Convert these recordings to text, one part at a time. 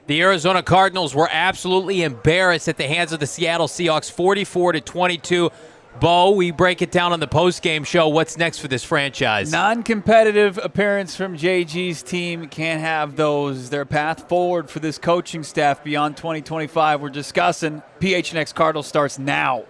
The Arizona Cardinals were absolutely embarrassed at the hands of the Seattle Seahawks, 44-22. Bo, we break it down on the post-game show. What's next for this franchise? Non-competitive appearance from JG's team. Can't have those. Their path forward for this coaching staff beyond 2025. We're discussing PHNX Cardinals starts now.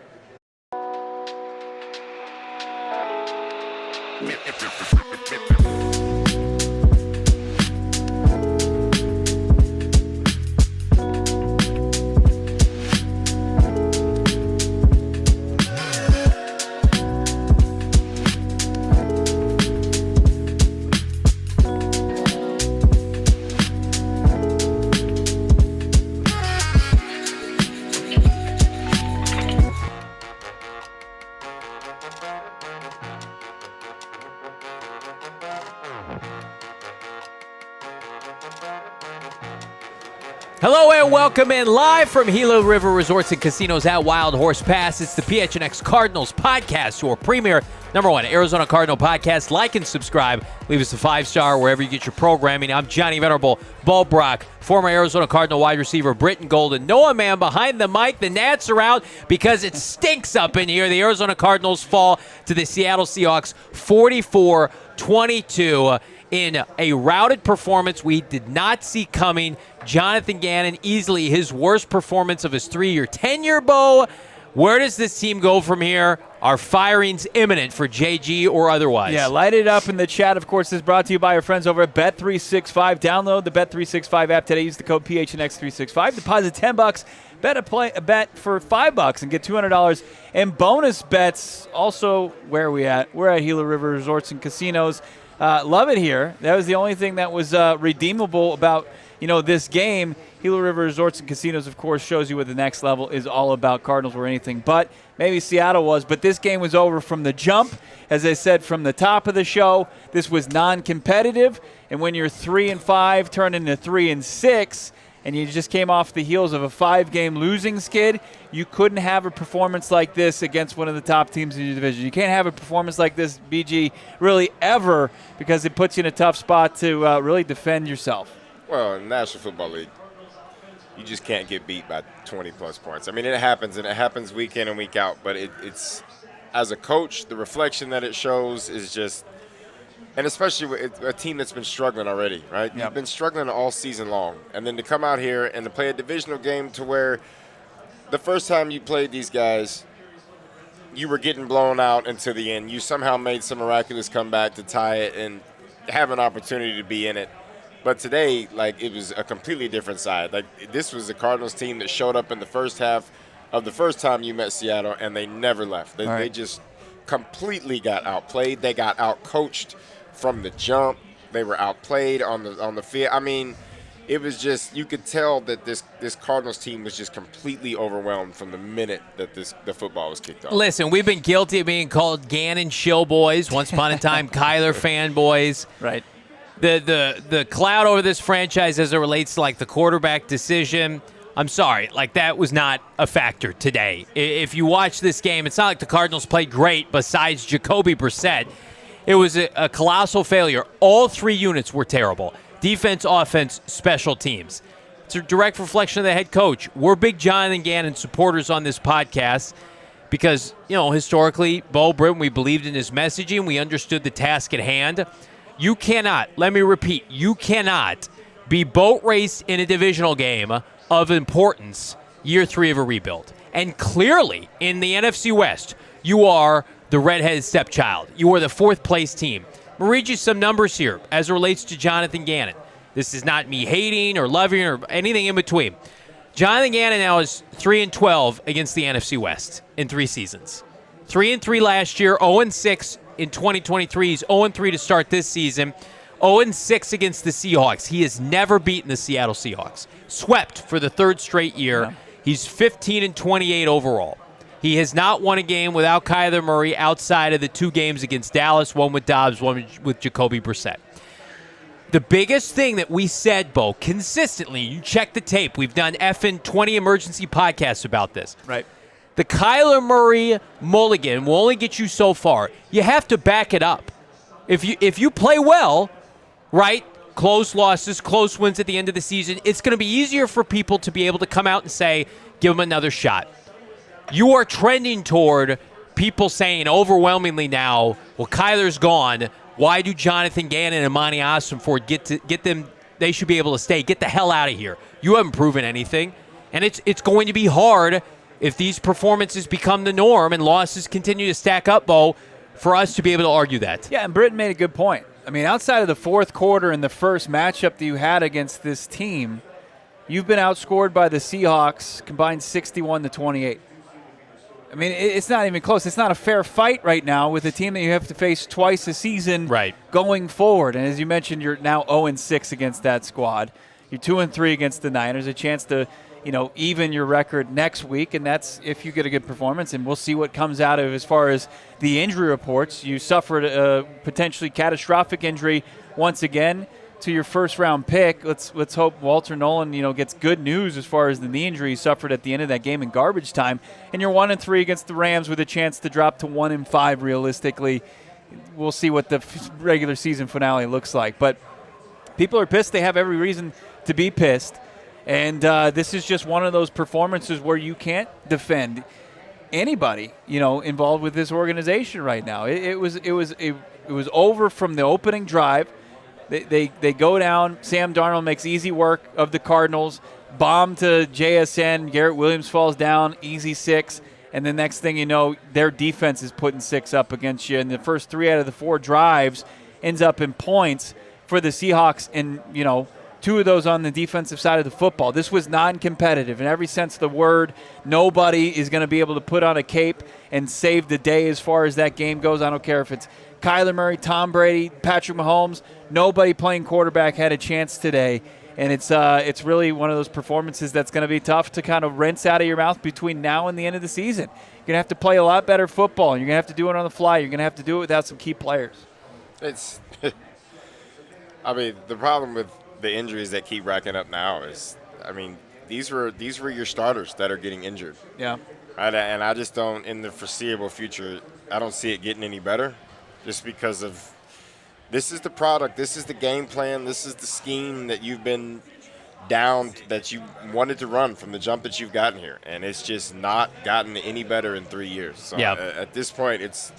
Hello and welcome in live from Gila River Resorts and Casinos at Wild Horse Pass. It's the PHNX Cardinals podcast, your premier #1 Arizona Cardinal podcast. Like and subscribe. Leave us a 5-star wherever you get your programming. I'm Johnny Venerable, Brack, former Arizona Cardinal wide receiver Brittan Golden. Noah Man behind the mic. The Nats are out because it stinks up in here. The Arizona Cardinals fall to the Seattle Seahawks 44-22 in a routed performance we did not see coming. Jonathan Gannon, easily his worst performance of his 3-year tenure, Bo. Where does this team go from here? Are firings imminent for JG or otherwise? Yeah, light it up in the chat. Of course, this is brought to you by our friends over at Bet365. Download the Bet365 app today. Use the code PHNX365. Deposit $10. Bet a bet for $5 and get $200 in bonus bets. Also, where are we at? We're at Gila River Resorts and Casinos. Love it here. That was the only thing that was redeemable about this game. Gila River Resorts and Casinos, of course, shows you what the next level is all about. Cardinals were anything but. Maybe Seattle was, but this game was over from the jump. As I said from the top of the show, this was non-competitive. And when you're 3-5, turn into 3-6, and you just came off the heels of a 5-game losing skid, you couldn't have a performance like this against one of the top teams in your division. You can't have a performance like this, BG, really ever, because it puts you in a tough spot to really defend yourself. Well, in the National Football League, you just can't get beat by 20-plus points. I mean, it happens, and it happens week in and week out. But it's as a coach, the reflection that it shows is just – and especially with a team that's been struggling already, right? Yep. You've been struggling all season long. And then to come out here and to play a divisional game to where the first time you played these guys, you were getting blown out until the end. You somehow made some miraculous comeback to tie it and have an opportunity to be in it. But today, it was a completely different side. This was the Cardinals team that showed up in the first half of the first time you met Seattle, and they never left. They just completely got outplayed. They got outcoached from the jump. They were outplayed on the field. I mean, it was just, you could tell that this Cardinals team was just completely overwhelmed from the minute that the football was kicked off. Listen, we've been guilty of being called Gannon shill boys, once upon a time Kyler fanboys. Right. The cloud over this franchise as it relates to the quarterback decision, I'm sorry, that was not a factor today. If you watch this game, it's not like the Cardinals played great besides Jacoby Brissett. It was a colossal failure. All 3 units were terrible. Defense, offense, special teams. It's a direct reflection of the head coach. We're big Jonathan Gannon supporters on this podcast because, historically, Bo Brittan, we believed in his messaging. We understood the task at hand. You cannot, let me repeat, you cannot be boat raced in a divisional game of importance year 3 of a rebuild. And clearly, in the NFC West, you are the redheaded stepchild. You are the 4th-place team. I'm going to read you some numbers here as it relates to Jonathan Gannon. This is not me hating or loving or anything in between. Jonathan Gannon now is 3-12 against the NFC West in 3 seasons. 3-3 last year, 0-6 in 2023. He's 0-3 to start this season. 0-6 against the Seahawks. He has never beaten the Seattle Seahawks. Swept for the 3rd straight year. Yeah. He's 15-28 overall. He has not won a game without Kyler Murray outside of the 2 games against Dallas, one with Dobbs, one with Jacoby Brissett. The biggest thing that we said, Bo, consistently, you check the tape. We've done effing 20 emergency podcasts about this. Right. The Kyler Murray mulligan will only get you so far. You have to back it up. If you play well, right, close losses, close wins at the end of the season, it's going to be easier for people to be able to come out and say, give them another shot. You are trending toward people saying overwhelmingly now, well, Kyler's gone. Why do Jonathan Gannon and Monty Ossenford get them? They should be able to stay. Get the hell out of here. You haven't proven anything. And it's going to be hard if these performances become the norm and losses continue to stack up, Bo, for us to be able to argue that. Yeah, and Brittan made a good point. I mean, outside of the fourth quarter and the first matchup that you had against this team, you've been outscored by the Seahawks combined 61-28. I mean, it's not even close. It's not a fair fight right now with a team that you have to face twice a season going forward. And as you mentioned, you're now 0-6 against that squad. You're 2-3 against the Niners. A chance to, even your record next week, and that's if you get a good performance. And we'll see what comes out of as far as the injury reports. You suffered a potentially catastrophic injury once again to your first-round pick. Let's hope Walter Nolan, gets good news as far as the knee injury he suffered at the end of that game in garbage time. And you're 1-3 against the Rams with a chance to drop to 1-5 realistically. We'll see what the regular season finale looks like. But people are pissed. They have every reason to be pissed. And this is just one of those performances where you can't defend anybody, involved with this organization right now. It was over from the opening drive. They go down. Sam Darnold makes easy work of the Cardinals. Bomb to JSN. Garrett Williams falls down. Easy 6. And the next thing you know, their defense is putting 6 up against you. And the first 3 out of the 4 drives ends up in points for the Seahawks. And, 2 of those on the defensive side of the football. This was non-competitive in every sense of the word. Nobody is going to be able to put on a cape and save the day as far as that game goes. I don't care if it's Kyler Murray, Tom Brady, Patrick Mahomes. Nobody playing quarterback had a chance today. And it's really one of those performances that's going to be tough to kind of rinse out of your mouth between now and the end of the season. You're going to have to play a lot better football, and you're going to have to do it on the fly. You're going to have to do it without some key players. The problem with the injuries that keep racking up now is, these were your starters that are getting injured. Yeah. And I just don't, in the foreseeable future, I don't see it getting any better just because of this is the product, this is the game plan, this is the scheme that you've been down, that you wanted to run from the jump that you've gotten here. And it's just not gotten any better in 3 years. So at this point, it's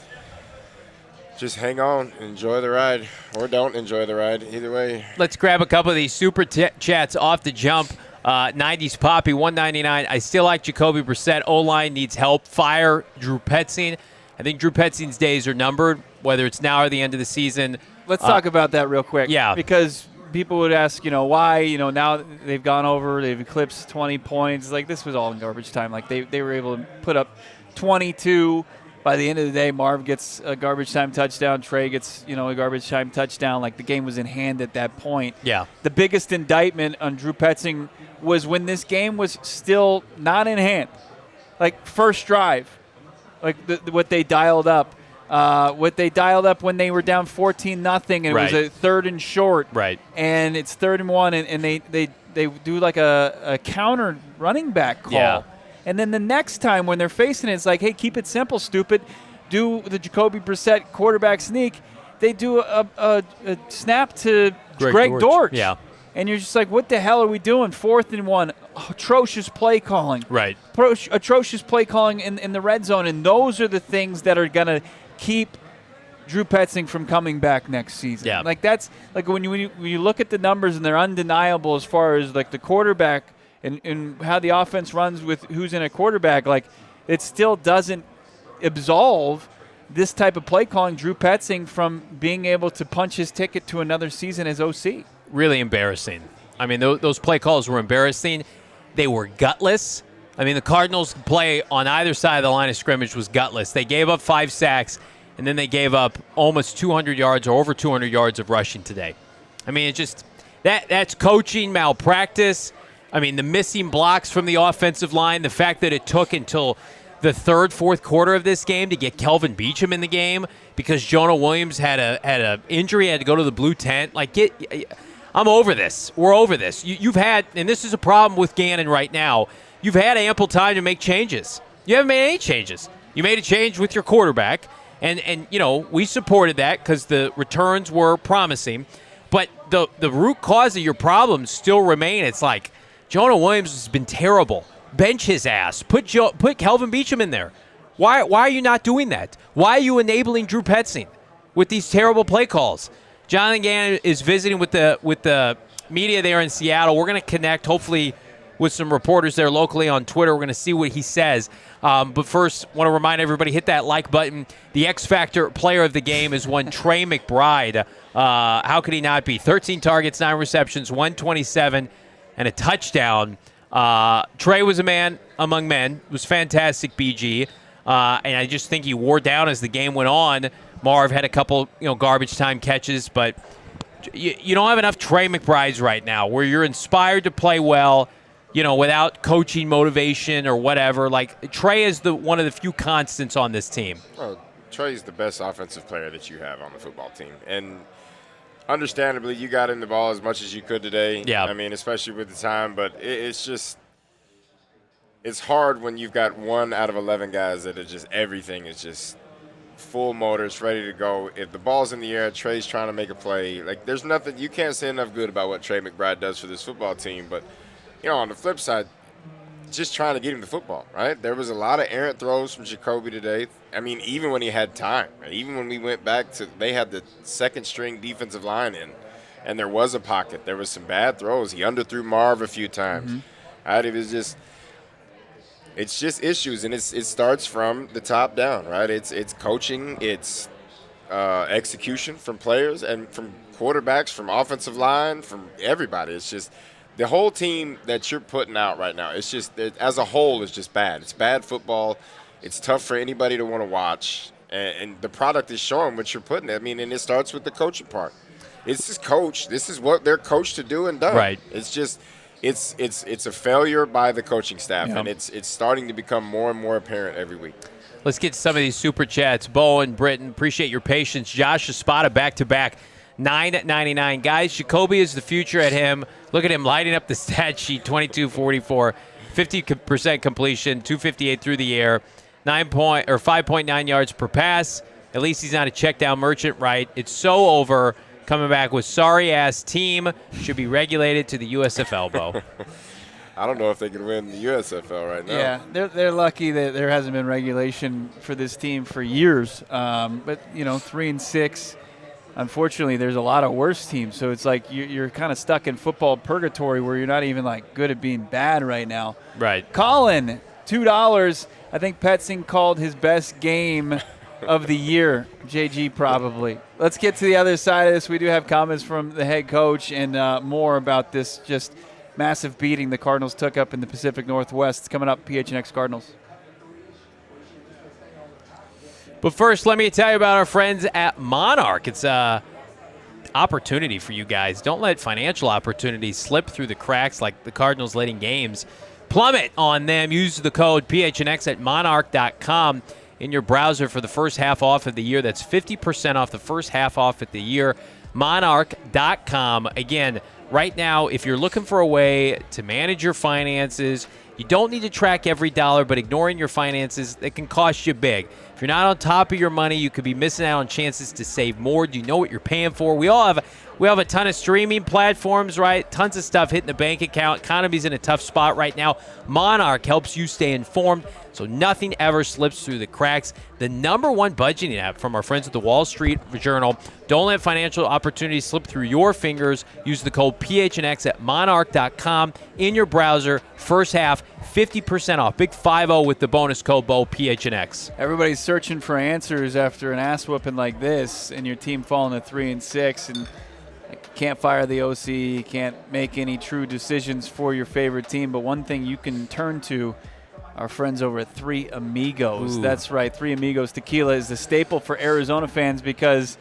just hang on, enjoy the ride, or don't enjoy the ride. Either way. Let's grab a couple of these super chats off the jump. 90s Poppy, 199. I still like Jacoby Brissett. O-line needs help. Fire Drew Petzing. I think Drew Petzing's days are numbered, whether it's now or the end of the season. Let's talk about that real quick. Yeah. Because people would ask, why, now they've gone over, they've eclipsed 20 points. Like, this was all in garbage time. Like, they were able to put up 22. By the end of the day, Marv gets a garbage time touchdown. Trey gets, a garbage time touchdown. Like, the game was in hand at that point. Yeah. The biggest indictment on Drew Petzing was when this game was still not in hand. Like, first drive, like what they dialed up. When they were down 14-0, and it was a 3rd and short. Right. And it's 3rd and 1, and they do like a counter running back call. Yeah. And then the next time when they're facing it, it's like, hey, keep it simple, stupid. Do the Jacoby Brissett quarterback sneak. They do a snap to Greg Dortch. Yeah. And you're just like, what the hell are we doing? 4th and 1. Atrocious play calling. Right. Atrocious play calling in the red zone. And those are the things that are going to keep Drew Petzing from coming back next season. Yeah. Like, that's like when you look at the numbers and they're undeniable as far as like the quarterback and how the offense runs with who's in a quarterback, like, it still doesn't absolve this type of play calling Drew Petzing from being able to punch his ticket to another season as OC. Really embarrassing. Those play calls were embarrassing. They were gutless. The Cardinals' play on either side of the line of scrimmage was gutless. They gave up 5 sacks, and then they gave up almost 200 yards or over 200 yards of rushing today. It's just that's coaching malpractice. The missing blocks from the offensive line, the fact that it took until the 3rd, 4th quarter of this game to get Kelvin Beachum in the game because Jonah Williams had a injury, had to go to the blue tent. I'm over this. We're over this. You've had, and this is a problem with Gannon right now, you've had ample time to make changes. You haven't made any changes. You made a change with your quarterback, and we supported that because the returns were promising. But the root cause of your problems still remain. It's like Jonah Williams has been terrible. Bench his ass. Put Kelvin Beachum in there. Why are you not doing that? Why are you enabling Drew Petzing with these terrible play calls? Jonathan Gannon is visiting with the media there in Seattle. We're going to connect, hopefully, with some reporters there locally on Twitter. We're going to see what he says. But first, want to remind everybody, hit that like button. The X Factor player of the game is one Trey McBride. How could he not be? 13 targets, 9 receptions, 127, and a touchdown. Trey was a man among men. It was fantastic, BG. And I just think he wore down as the game went on. Marv had a couple, garbage time catches, but you don't have enough Trey McBrides right now where you're inspired to play well, without coaching motivation or whatever. Like, Trey is one of the few constants on this team. Well, Trey's the best offensive player that you have on the football team. And understandably, you got in the ball as much as you could today. Yeah. I mean, especially with the time. But it's just – it's hard when you've got 1 out of 11 guys that are just – everything is just full motors, ready to go. If the ball's in the air, Trey's trying to make a play. Like, there's nothing – you can't say enough good about what Trey McBride does for this football team. But, on the flip side, just trying to get him the football, right? There was a lot of errant throws from Jacoby today. I mean, even when he had time, even when we went back to – they had the second-string defensive line in, and there was a pocket. There was some bad throws. He underthrew Marv a few times. Mm-hmm. Right? It was just – it's just issues, and it starts from the top down, right? It's coaching, it's execution from players and from quarterbacks, from offensive line, from everybody. It's just – the whole team that you're putting out right now, it's just, as a whole, is just bad. It's bad football. It's tough for anybody to want to watch. And the product is showing what you're putting. I mean, and it starts with the coaching part. It's just coach. This is what they're coached to do and done. Right. It's just, it's a failure by the coaching staff, and it's starting to become more and more apparent every week. Let's get to some of these super chats. Bo and Brittan, appreciate your patience. Josh Espada back-to-back. 9.99. Guys, Jacoby is the future at him. Look at him lighting up the stat sheet, 22-44, 50% completion, 258 through the air, 5.9 yards per pass. At least he's not a check down merchant, right? It's so over. Coming back with sorry-ass team. Should be regulated to the USFL, Bo. I don't know if they can win the USFL right now. Yeah, they're lucky that there hasn't been regulation for this team for years. But 3-6. Unfortunately, there's a lot of worse teams, so it's like you're kind of stuck in football purgatory where you're not even good at being bad right now. Right. Colin, $2. I think Petzing called his best game of the year. JG probably. Let's get to the other side of this. We do have comments from the head coach and more about this just massive beating the Cardinals took up in the Pacific Northwest. It's coming up, PHNX Cardinals. But first, let me tell you about our friends at Monarch. It's an opportunity for you guys. Don't let financial opportunities slip through the cracks like the Cardinals letting games plummet on them. Use the code PHNX at monarch.com in your browser for the first half off of the year. That's 50% off the first half off of the year. Monarch.com. Again, right now, if you're looking for a way to manage your finances, you don't need to track every dollar, but ignoring your finances, it can cost you big. If you're not on top of your money, you could be missing out on chances to save more. Do you know what you're paying for? We have a ton of streaming platforms, right? Tons of stuff hitting the bank account. Economy's in a tough spot right now. Monarch helps you stay informed so nothing ever slips through the cracks. The #1 budgeting app from our friends at the Wall Street Journal. Don't let financial opportunities slip through your fingers. Use the code PHNX at monarch.com in your browser. First half, 50% off. Big 50 with the bonus code BO PHNX. Everybody's searching for answers after an ass whooping like this, and your team falling to 3-6, and can't fire the OC, can't make any true decisions for your favorite team. But one thing you can turn to, our friends over at Three Amigos. Ooh. That's right, Three Amigos Tequila is the staple for Arizona fans because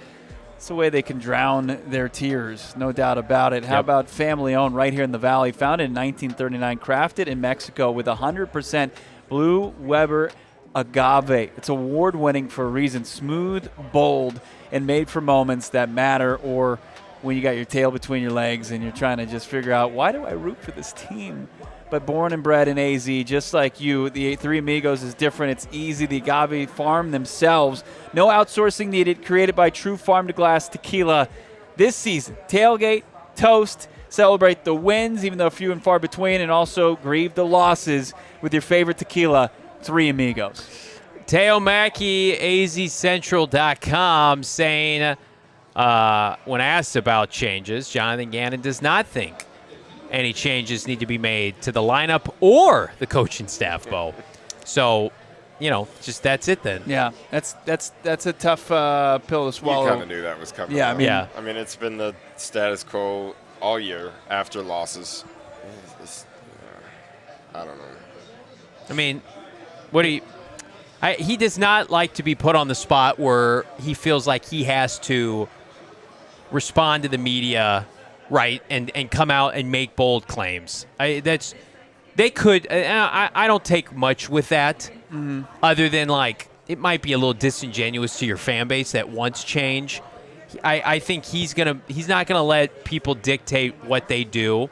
it's the way they can drown their tears, no doubt about it. How about family-owned right here in the Valley, founded in 1939, crafted in Mexico with 100% Blue Weber agave. It's award-winning for a reason. Smooth, bold, and made for moments that matter, or when you got your tail between your legs and you're trying to just figure out, why do I root for this team? But born and bred in AZ, just like you, the Three Amigos is different. It's easy. The agave farm themselves. No outsourcing needed. Created by true farm-to-glass tequila. this season. Tailgate, toast, celebrate the wins, even though few and far between, and also grieve the losses with your favorite tequila, Three Amigos. Teo Mackey, azcentral.com, saying when asked about changes, Jonathan Gannon does not think any changes need to be made to the lineup or the coaching staff, Bo. So, just that's it then. Yeah, that's a tough pill to swallow. You kind of knew that was coming. Yeah, I mean, it's been the status quo all year after losses. I don't know. I mean, he does not like to be put on the spot where he feels like he has to respond to the media, right, and come out and make bold claims. I don't take much with that, other than it might be a little disingenuous to your fan base that wants change. I think he's not gonna let people dictate what they do.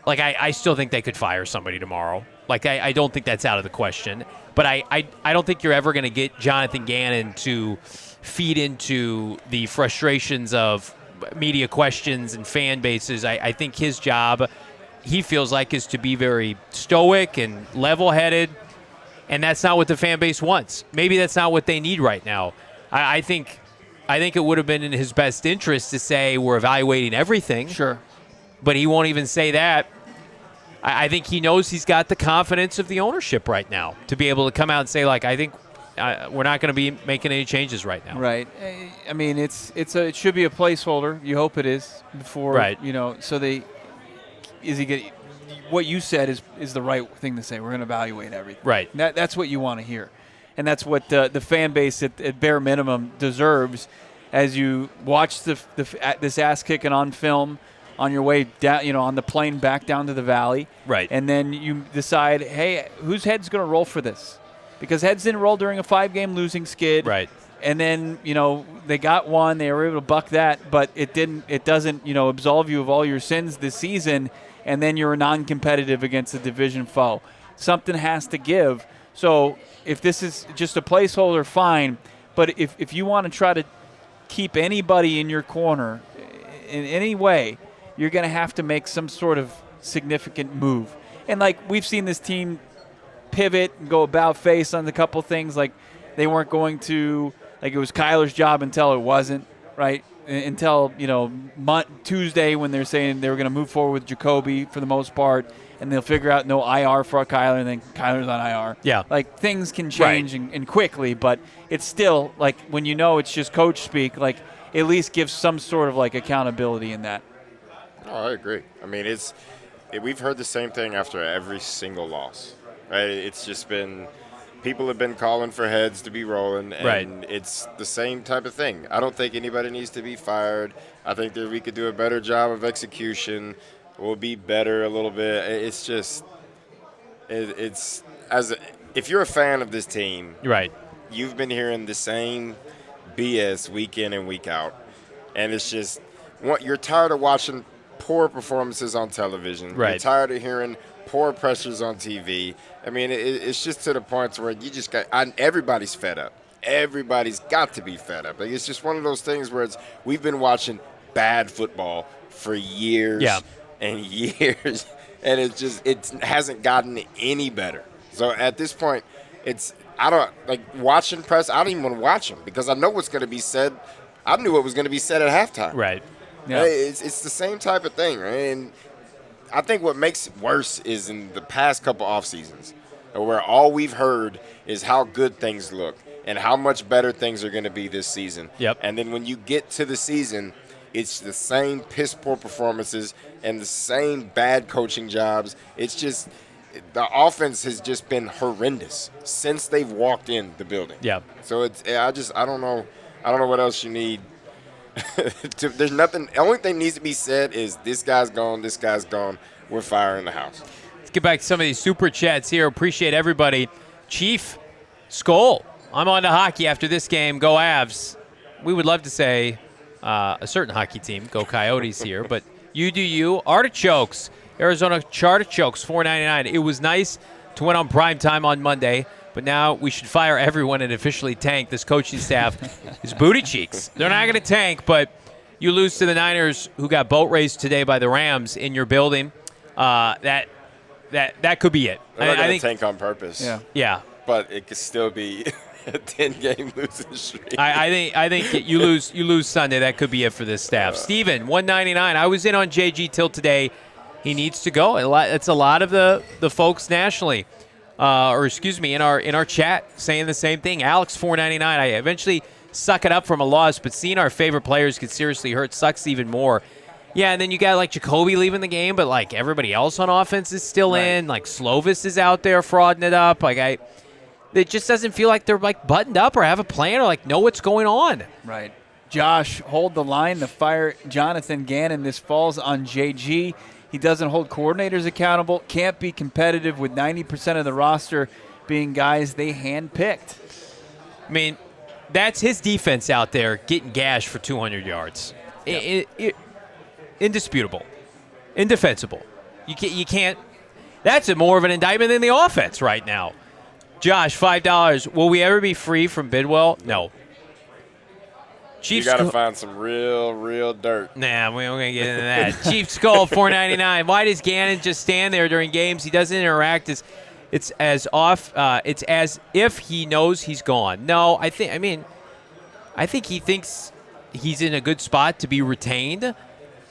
I still think they could fire somebody tomorrow. I don't think that's out of the question. But I don't think you're ever going to get Jonathan Gannon to feed into the frustrations of media questions and fan bases. I think his job, he feels like, is to be very stoic and level-headed, and that's not what the fan base wants. Maybe that's not what they need right now. I think it would have been in his best interest to say we're evaluating everything. Sure. But he won't even say that. I think he knows he's got the confidence of the ownership right now to be able to come out and say, I think we're not going to be making any changes right now. Right. I mean, it should be a placeholder. You hope it is before, right. So what you said is the right thing to say. We're going to evaluate everything. Right. That's what you want to hear. And that's what the fan base at bare minimum deserves as you watch this ass kicking on film on your way down, on the plane back down to the valley. Right. And then you decide, hey, whose head's going to roll for this? Because heads didn't roll during a 5-game losing skid. Right. And then, they got one. They were able to buck that, but it doesn't, absolve you of all your sins this season, and then you're non-competitive against a division foe. Something has to give. So if this is just a placeholder, fine. But if you want to try to keep anybody in your corner in any way, you're going to have to make some sort of significant move. And, we've seen this team pivot and go about face on a couple things. They weren't going to – it was Kyler's job until it wasn't, right? Until, Tuesday when they're saying they were going to move forward with Jacoby for the most part, and they'll figure out no IR for Kyler, and then Kyler's on IR. Yeah. Things can change and quickly, but it's still, when it's just coach speak, at least give some sort of, accountability in that. Oh, I agree. I mean, we've heard the same thing after every single loss, right? It's just been people have been calling for heads to be rolling, and it's the same type of thing. I don't think anybody needs to be fired. I think that we could do a better job of execution. We'll be better a little bit. It's just if you're a fan of this team, right? You've been hearing the same BS week in and week out, and it's just you're tired of watching poor performances on television. Right. You're tired of hearing poor pressures on TV. I mean, it's just to the point where you just everybody's fed up. Everybody's got to be fed up. It's just one of those things where we've been watching bad football for years and years, and it hasn't gotten any better. So at this point, watching press. I don't even want to watch them because I know what's going to be said. I knew what was going to be said at halftime. Right. Yeah. It's the same type of thing, right? And I think what makes it worse is in the past couple off seasons, where all we've heard is how good things look and how much better things are going to be this season. Yep. And then when you get to the season, it's the same piss poor performances and the same bad coaching jobs. It's just the offense has just been horrendous since they've walked in the building. Yeah. So I don't know what else you need. There's nothing. The only thing needs to be said is this guy's gone. We're firing the house. Let's get back to some of these super chats here. Appreciate everybody. Chief Skoll, I'm on to hockey after this game. Go Avs. We would love to say a certain hockey team. Go Coyotes here, but you do you. Artichokes, Arizona Cardinals, $4.99. It was nice to win on prime time on Monday. But now we should fire everyone and officially tank. This coaching staff is booty cheeks. They're not going to tank, but you lose to the Niners, who got boat raced today by the Rams in your building. That could be it. They're not I going to think tank on purpose. Yeah. But it could still be a 10-game losing streak. I think you lose Sunday. That could be it for this staff. Steven, 199. I was in on JG till today. He needs to go. It's a lot of the folks nationally, in our chat saying the same thing. Alex, 499. I eventually suck it up from a loss, but seeing our favorite players get seriously hurt sucks even more. Yeah, and then you got like Jacoby leaving the game, but like everybody else on offense is still in. Like Slovis is out there frauding it up. It just doesn't feel like they're like buttoned up or have a plan or like know what's going on. Right. Josh, hold the line to fire Jonathan Gannon. This falls on JG. He doesn't hold coordinators accountable. Can't be competitive with 90% of the roster being guys they handpicked. I mean, that's his defense out there getting gashed for 200 yards. Yep. Indisputable. Indefensible. You can't. That's more of an indictment than the offense right now. Josh, $5. Will we ever be free from Bidwell? No. Chiefs. You got to find some real dirt. Nah, we don't going to get into that. Chief Skull, $4.99. Why does Gannon just stand there during games? He doesn't interact. It's as if he knows he's gone. No, I think he thinks he's in a good spot to be retained,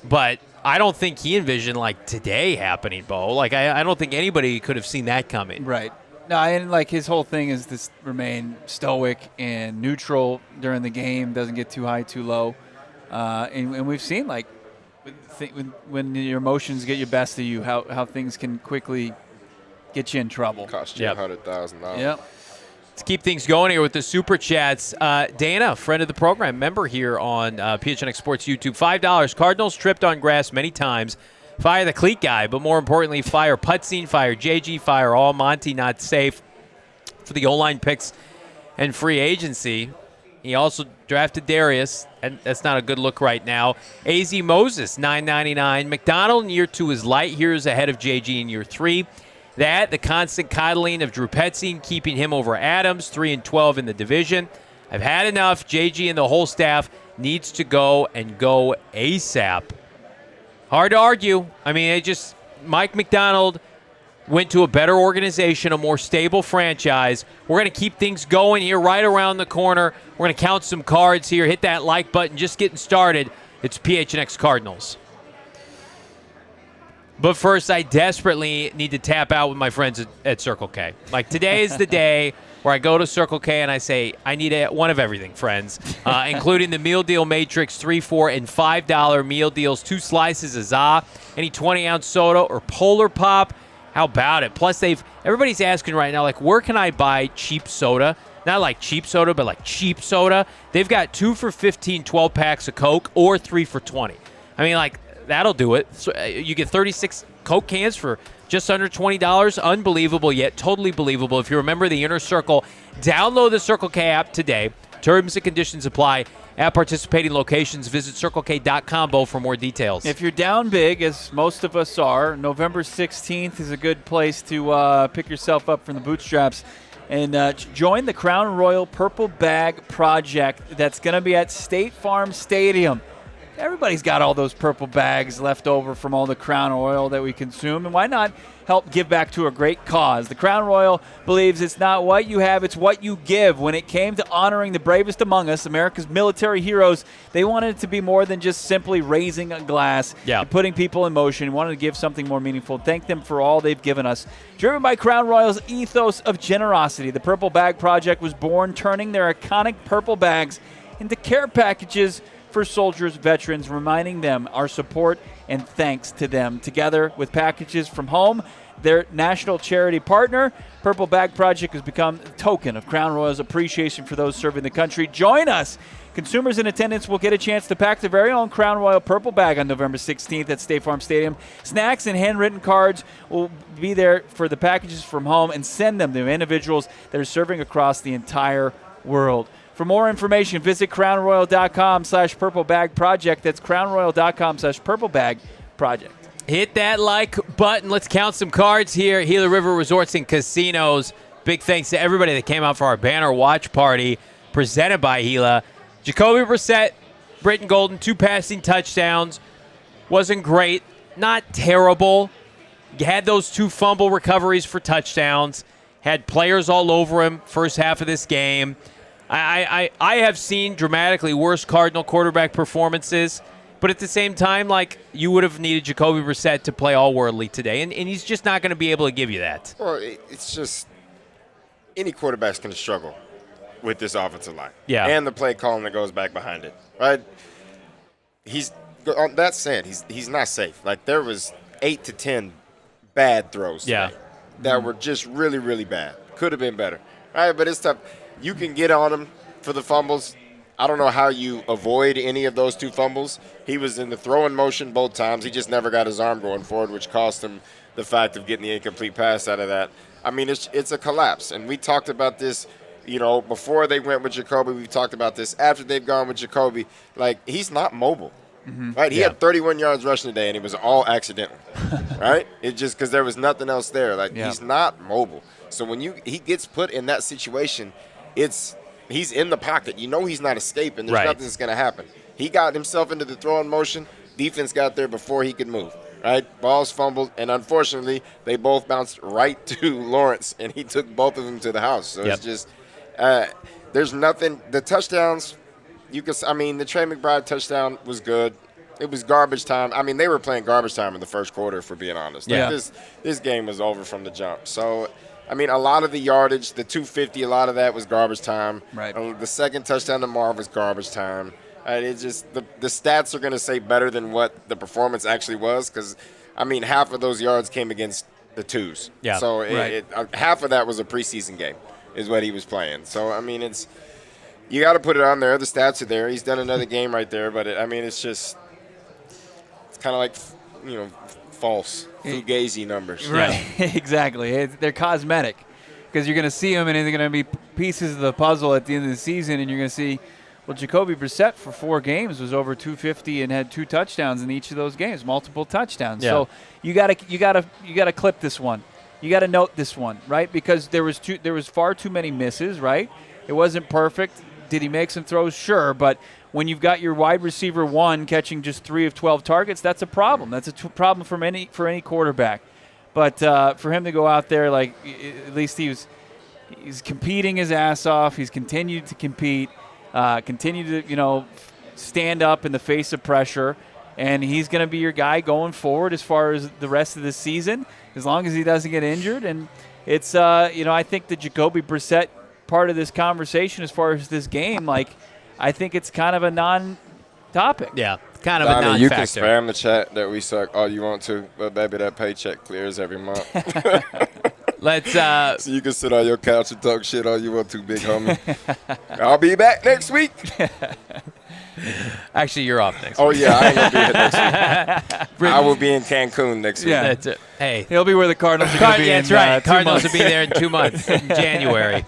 but I don't think he envisioned like today happening, Bo. Like I don't think anybody could have seen that coming. Right. No, and like his whole thing is to remain stoic and neutral during the game, doesn't get too high, too low. And we've seen like when your emotions get the best of you, how things can quickly get you in trouble. Cost you $100,000. Yep. Let's keep things going here with the Super Chats. Dana, friend of the program, member here on PHNX Sports YouTube, $5. Cardinals tripped on grass many times. Fire the cleat guy, but more importantly, fire Petzing, fire JG, fire all. Monty not safe for the O-line picks and free agency. He also drafted Darius, and that's not a good look right now. AZ Moses, $9.99. McDonald in year 2 is light years ahead of JG in year 3. The constant coddling of Drew Petzing, keeping him over Adams, 3-12 in the division. I've had enough. JG and the whole staff needs to go and go ASAP. Hard to argue. I mean, Mike McDonald went to a better organization, a more stable franchise. We're going to keep things going here right around the corner. We're going to count some cards here. Hit that like button. Just getting started. It's PHNX Cardinals. But first, I desperately need to tap out with my friends at Circle K. Like, today is the day where I go to Circle K and I say, I need one of everything, friends, including the Meal Deal Matrix, $3, $4, and $5 meal deals, 2 slices of za, any 20-ounce soda or Polar Pop. How about it? Plus, everybody's asking right now, like, where can I buy cheap soda? Not like cheap soda, but like cheap soda. They've got 2 for $15 12-packs of Coke or 3 for $20. I mean, like, that'll do it. So, you get 36 Coke cans for just under $20. Unbelievable, yet totally believable. If you remember the Inner Circle, download the Circle K app today. Terms and conditions apply. At participating locations, visit CircleK.com, Bo, for more details. If you're down big, as most of us are, November 16th is a good place to pick yourself up from the bootstraps and join the Crown Royal Purple Bag Project that's going to be at State Farm Stadium. Everybody's got all those purple bags left over from all the Crown Royal that we consume, and why not help give back to a great cause? The Crown Royal believes it's not what you have, it's what you give. When it came to honoring the bravest among us, America's military heroes, they wanted it to be more than just simply raising a glass and putting people in motion. Wanted to give something more meaningful. Thank them for all they've given us. Driven by Crown Royal's ethos of generosity, the Purple Bag Project was born, turning their iconic purple bags into care packages for soldiers, veterans, reminding them our support and thanks to them. Together with Packages from Home, their national charity partner, Purple Bag Project has become a token of Crown Royal's appreciation for those serving the country. Join us. Consumers in attendance will get a chance to pack their very own Crown Royal Purple Bag on November 16th at State Farm Stadium. Snacks and handwritten cards will be there for the Packages from Home, and send them to individuals that are serving across the entire world. For more information, visit crownroyal.com/purplebagproject. That's crownroyal.com/purplebagproject. Hit that like button. Let's count some cards here. Gila River Resorts and Casinos. Big thanks to everybody that came out for our banner watch party presented by Gila. Jacoby Brissett, Brittan Golden, 2 passing touchdowns. Wasn't great. Not terrible. Had those 2 fumble recoveries for touchdowns. Had players all over him first half of this game. I have seen dramatically worse Cardinal quarterback performances, but at the same time, like, you would have needed Jacoby Brissett to play all worldly today, and he's just not going to be able to give you that. Well, it's just any quarterback's going to struggle with this offensive line. Yeah. And the play calling that goes back behind it, right? On that said, he's not safe. Like, there was 8 to 10 bad throws today that were just really, really bad. Could have been better. All right, but it's tough. You can get on him for the fumbles. I don't know how you avoid any of those 2 fumbles. He was in the throwing motion both times. He just never got his arm going forward, which cost him the fact of getting the incomplete pass out of that. I mean, it's a collapse. And we talked about this, before they went with Jacoby. We talked about this after they've gone with Jacoby. Like, he's not mobile. Right? He had 31 yards rushing today, and it was all accidental. Right? It's just because there was nothing else there. Like, he's not mobile. So when he gets put in that situation, he's in the pocket. He's not escaping. There's nothing that's going to happen. He got himself into the throwing motion. Defense got there before he could move. Right? Balls fumbled, and unfortunately, they both bounced right to Lawrence, and he took both of them to the house. So it's just there's nothing. The touchdowns, the Trey McBride touchdown was good. It was garbage time. I mean, they were playing garbage time in the first quarter, for being honest. This game was over from the jump. So, a lot of the yardage, the 250, a lot of that was garbage time. Right. The second touchdown to Marv was garbage time. It's just the stats are going to say better than what the performance actually was, because, half of those yards came against the 2s. Yeah. So half of that was a preseason game is what he was playing. So, it's you got to put it on there. The stats are there. He's done another game right there, but it's just it's kind of like false fugazi numbers. Right. Exactly. They're cosmetic, because you're going to see them and they're going to be pieces of the puzzle at the end of the season, and you're going to see, well, Jacoby Brissett for 4 games was over 250 and had 2 touchdowns in each of those games, multiple touchdowns. Yeah. So you got to clip this one. You got to note this one, right? Because there was far too many misses, right? It wasn't perfect. Did he make some throws? Sure, but when you've got your wide receiver 1 catching just 3 of 12 targets, that's a problem. That's a problem for any quarterback. But for him to go out there, like, at least he's competing his ass off. He's continued to compete, continued to stand up in the face of pressure, and he's going to be your guy going forward as far as the rest of the season, as long as he doesn't get injured. And it's I think the Jacoby Brissett part of this conversation as far as this game, like, I think it's kind of a non-topic. Yeah, kind of Donnie, a non-factor. you can spam the chat that we suck all you want to, but baby, that paycheck clears every month. Let's so you can sit on your couch and talk shit all you want to, big homie. I'll be back next week. Actually, you're off next Oh, week. yeah, I ain't going to be here next week. I will be in Cancun next week. Yeah. That's it. Hey. He'll be where the Cardinals are going to be That's in right. 2 Cardinals months. will be there in 2 months, in January.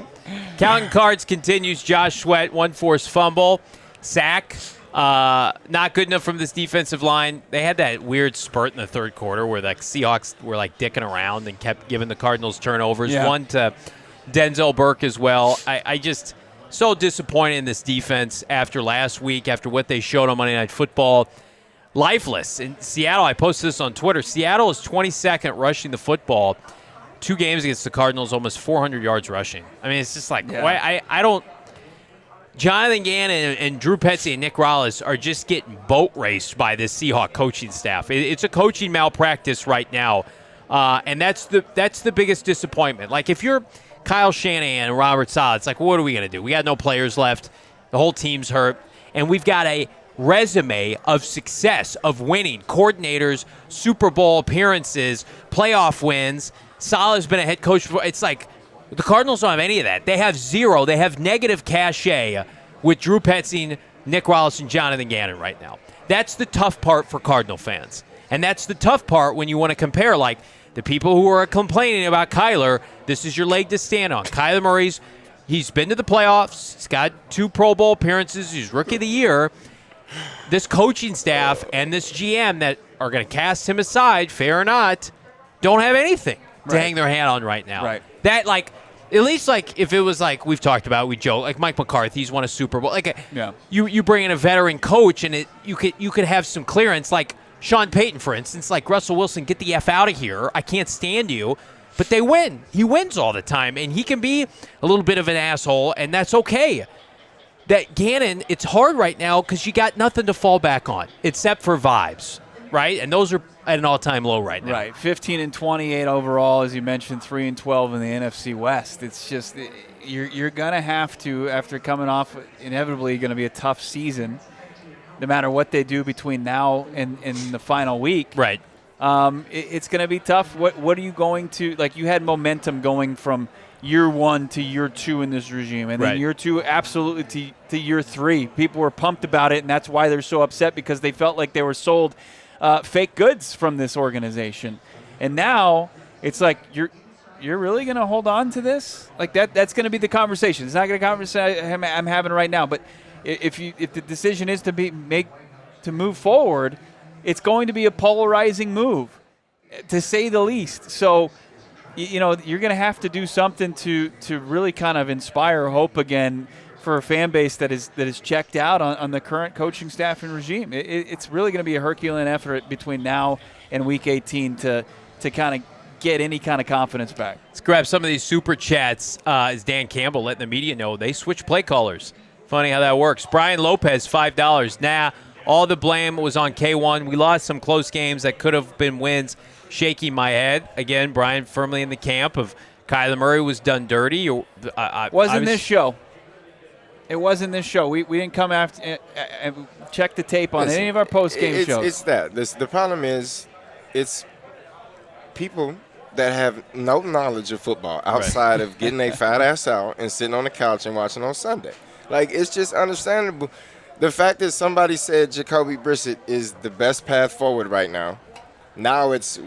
Counting cards continues. Josh Sweat, 1 forced fumble, sack. Not good enough from this defensive line. They had that weird spurt in the third quarter where the Seahawks were like dicking around and kept giving the Cardinals turnovers. Yeah. 1 to Denzel Burke as well. I just so disappointed in this defense after last week, after what they showed on Monday Night Football. Lifeless. In Seattle, I posted this on Twitter. Seattle is 22nd rushing the football. 2 games against the Cardinals, almost 400 yards rushing. I mean, it's just like, why? I don't. Jonathan Gannon and Drew Petzing and Nick Rallis are just getting boat raced by this Seahawk coaching staff. It's a coaching malpractice right now, and that's the biggest disappointment. Like, if you're Kyle Shanahan and Robert Saleh, it's like, what are we going to do? We got no players left. The whole team's hurt, and we've got a resume of success, of winning, coordinators, Super Bowl appearances, playoff wins. Saleh's been a head coach before. It's like the Cardinals don't have any of that. They have 0. They have negative cachet with Drew Petzing, Nick Rallis, and Jonathan Gannon right now. That's the tough part for Cardinal fans. And that's the tough part when you want to compare, like, the people who are complaining about Kyler, this is your leg to stand on. Kyler Murray's, he's been to the playoffs. He's got 2 Pro Bowl appearances. He's Rookie of the Year. This coaching staff and this GM that are going to cast him aside, fair or not, don't have anything to hang their hat on right now. Right. That, like, At least, like, if it was like we've talked about, we joke, like Mike McCarthy's won a Super Bowl. Like, you bring in a veteran coach, and you could have some clearance. Like Sean Payton, for instance, like Russell Wilson, get the F out of here. I can't stand you. But they win. He wins all the time, and he can be a little bit of an asshole, and that's okay. That Gannon, it's hard right now because you got nothing to fall back on except for vibes, right? And those are at an all-time low right now. Right, 15-28 overall, as you mentioned, 3-12 in the NFC West. It's just you're gonna have to, after coming off, inevitably going to be a tough season, no matter what they do between now and the final week. Right. It's going to be tough. What are you going to, like, you had momentum going from year 1 to year 2 in this regime, and then year 2 absolutely to year 3. People were pumped about it, and that's why they're so upset, because they felt like they were sold fake goods from this organization. And now it's like you're really going to hold on to this? Like that's going to be the conversation. It's not going to be a conversation I'm having right now, but if the decision is to move forward, it's going to be a polarizing move, to say the least. So, you're going to have to do something to really kind of inspire hope again for a fan base that is checked out on the current coaching staff and regime. It's really going to be a Herculean effort between now and Week 18 to kind of get any kind of confidence back. Let's grab some of these super chats. As Dan Campbell letting the media know they switch play callers. Funny how that works. Brian Lopez, $5. Nah. All the blame was on K1. We lost some close games that could have been wins. Shaking my head. Again, Brian firmly in the camp of Kyler Murray was done dirty. Wasn't this show. It wasn't this show. We didn't come after and check the tape on any of our post-game shows. It's that. The problem is it's people that have no knowledge of football outside of getting their fat ass out and sitting on the couch and watching on Sunday. Like, it's just understandable. The fact that somebody said Jacoby Brissett is the best path forward right now, now it's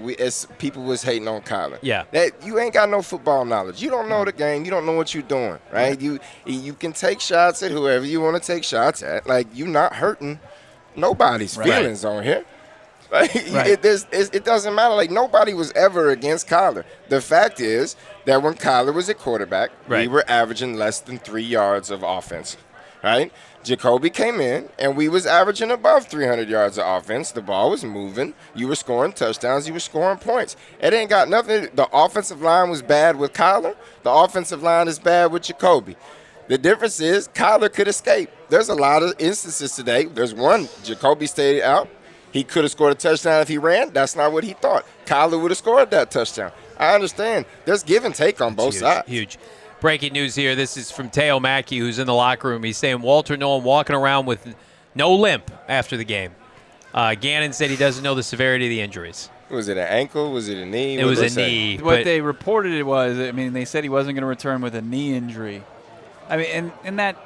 people was hating on Kyler. Yeah. That you ain't got no football knowledge. You don't know the game. You don't know what you're doing, right? You can take shots at whoever you want to take shots at. Like, you're not hurting nobody's feelings on here. Like, it doesn't matter. Like, nobody was ever against Kyler. The fact is that when Kyler was at quarterback, we were averaging less than 3 yards of offense, right? Jacoby came in, and we was averaging above 300 yards of offense. The ball was moving. You were scoring touchdowns. You were scoring points. It ain't got nothing. The offensive line was bad with Kyler. The offensive line is bad with Jacoby. The difference is Kyler could escape. There's a lot of instances today. There's one, Jacoby stayed out. He could have scored a touchdown if he ran. That's not what he thought. Kyler would have scored that touchdown. I understand. There's give and take on both sides. Huge. Breaking news here. This is from Teo Mackey, who's in the locker room. He's saying Walter Nolan walking around with no limp after the game. Gannon said he doesn't know the severity of the injuries. Was it an ankle? Was it a knee? It was a knee. What they reported it was, they said he wasn't going to return with a knee injury. I mean, and that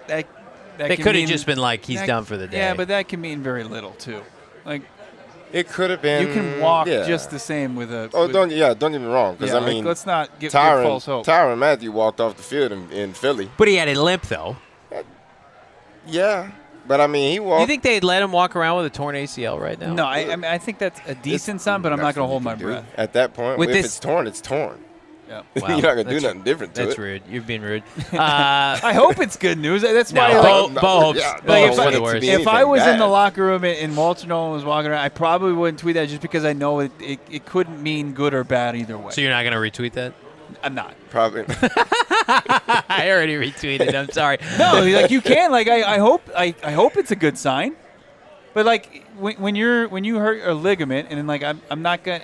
they could have just been like, he's done for the day. Yeah, but that can mean very little, too. Like, it could have been. You can walk just the same with a. Don't get me wrong, because let's not give false hope. Tyrann Mathieu walked off the field in Philly, but he had a limp though. Yeah, but he walked. You think they'd let him walk around with a torn ACL right now? No, I think that's a decent sign, but I'm not going to hold my breath. At that point, if it's torn, it's torn. Yeah. Wow. You're not going to do nothing different to it. That's rude. You're being rude. I hope it's good news. That's why. Bo hopes. If I was in the locker room and Walter Nolan was walking around, I probably wouldn't tweet that just because I know it couldn't mean good or bad either way. So you're not going to retweet that? I'm not. Probably. I already retweeted. I'm sorry. No, you can. I hope it's a good sign. But when you hurt a ligament and then I'm not gonna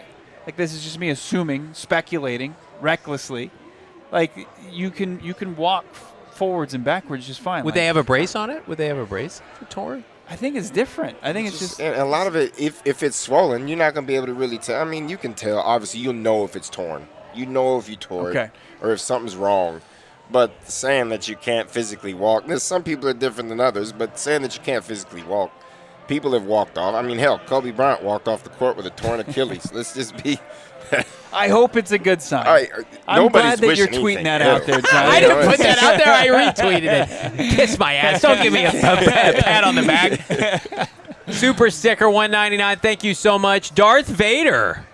this is just me assuming, speculating recklessly, you can walk forwards and backwards just fine. Would they have a brace on it? Would they have a brace for torn? I think it's different. I think it's just and a lot of it. If it's swollen, you're not gonna be able to really tell. You can tell. Obviously, you'll know if it's torn. You know if you tore it or if something's wrong. But saying that you can't physically walk, some people are different than others. But saying that you can't physically walk, people have walked off. hell, Kobe Bryant walked off the court with a torn Achilles. Let's just be. I hope it's a good sign. All right, I'm glad that you're tweeting that out there, John. I didn't put that out there. I retweeted it. Kiss my ass. Don't give me a pat on the back. Super sticker $1.99. Thank you so much. Darth Vader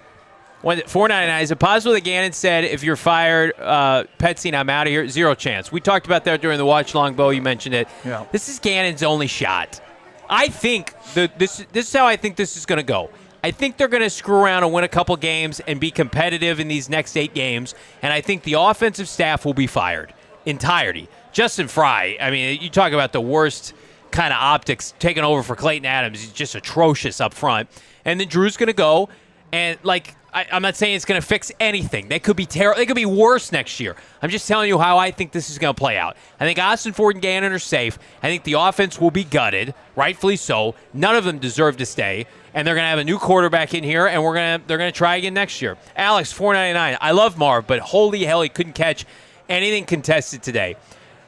$4.99. Is it possible that Gannon said, if you're fired, Petzing, I'm out of here? Zero chance. We talked about that during the watch long, Bo. You mentioned it. Yeah. This is Gannon's only shot. I think this is how I think this is going to go. I think they're going to screw around and win a couple games and be competitive in these next 8 games, and I think the offensive staff will be fired entirety. Justin Fry, I mean, you talk about the worst kind of optics taking over for Clayton Adams. He's just atrocious up front. And then Drew's going to go, and I'm not saying it's going to fix anything. They could be terrible. They could be worse next year. I'm just telling you how I think this is going to play out. I think Austin Ford and Gannon are safe. I think the offense will be gutted, rightfully so. None of them deserve to stay, and they're going to have a new quarterback in here, and they're going to try again next year. Alex, $4.99. I love Marv, but holy hell, he couldn't catch anything contested today.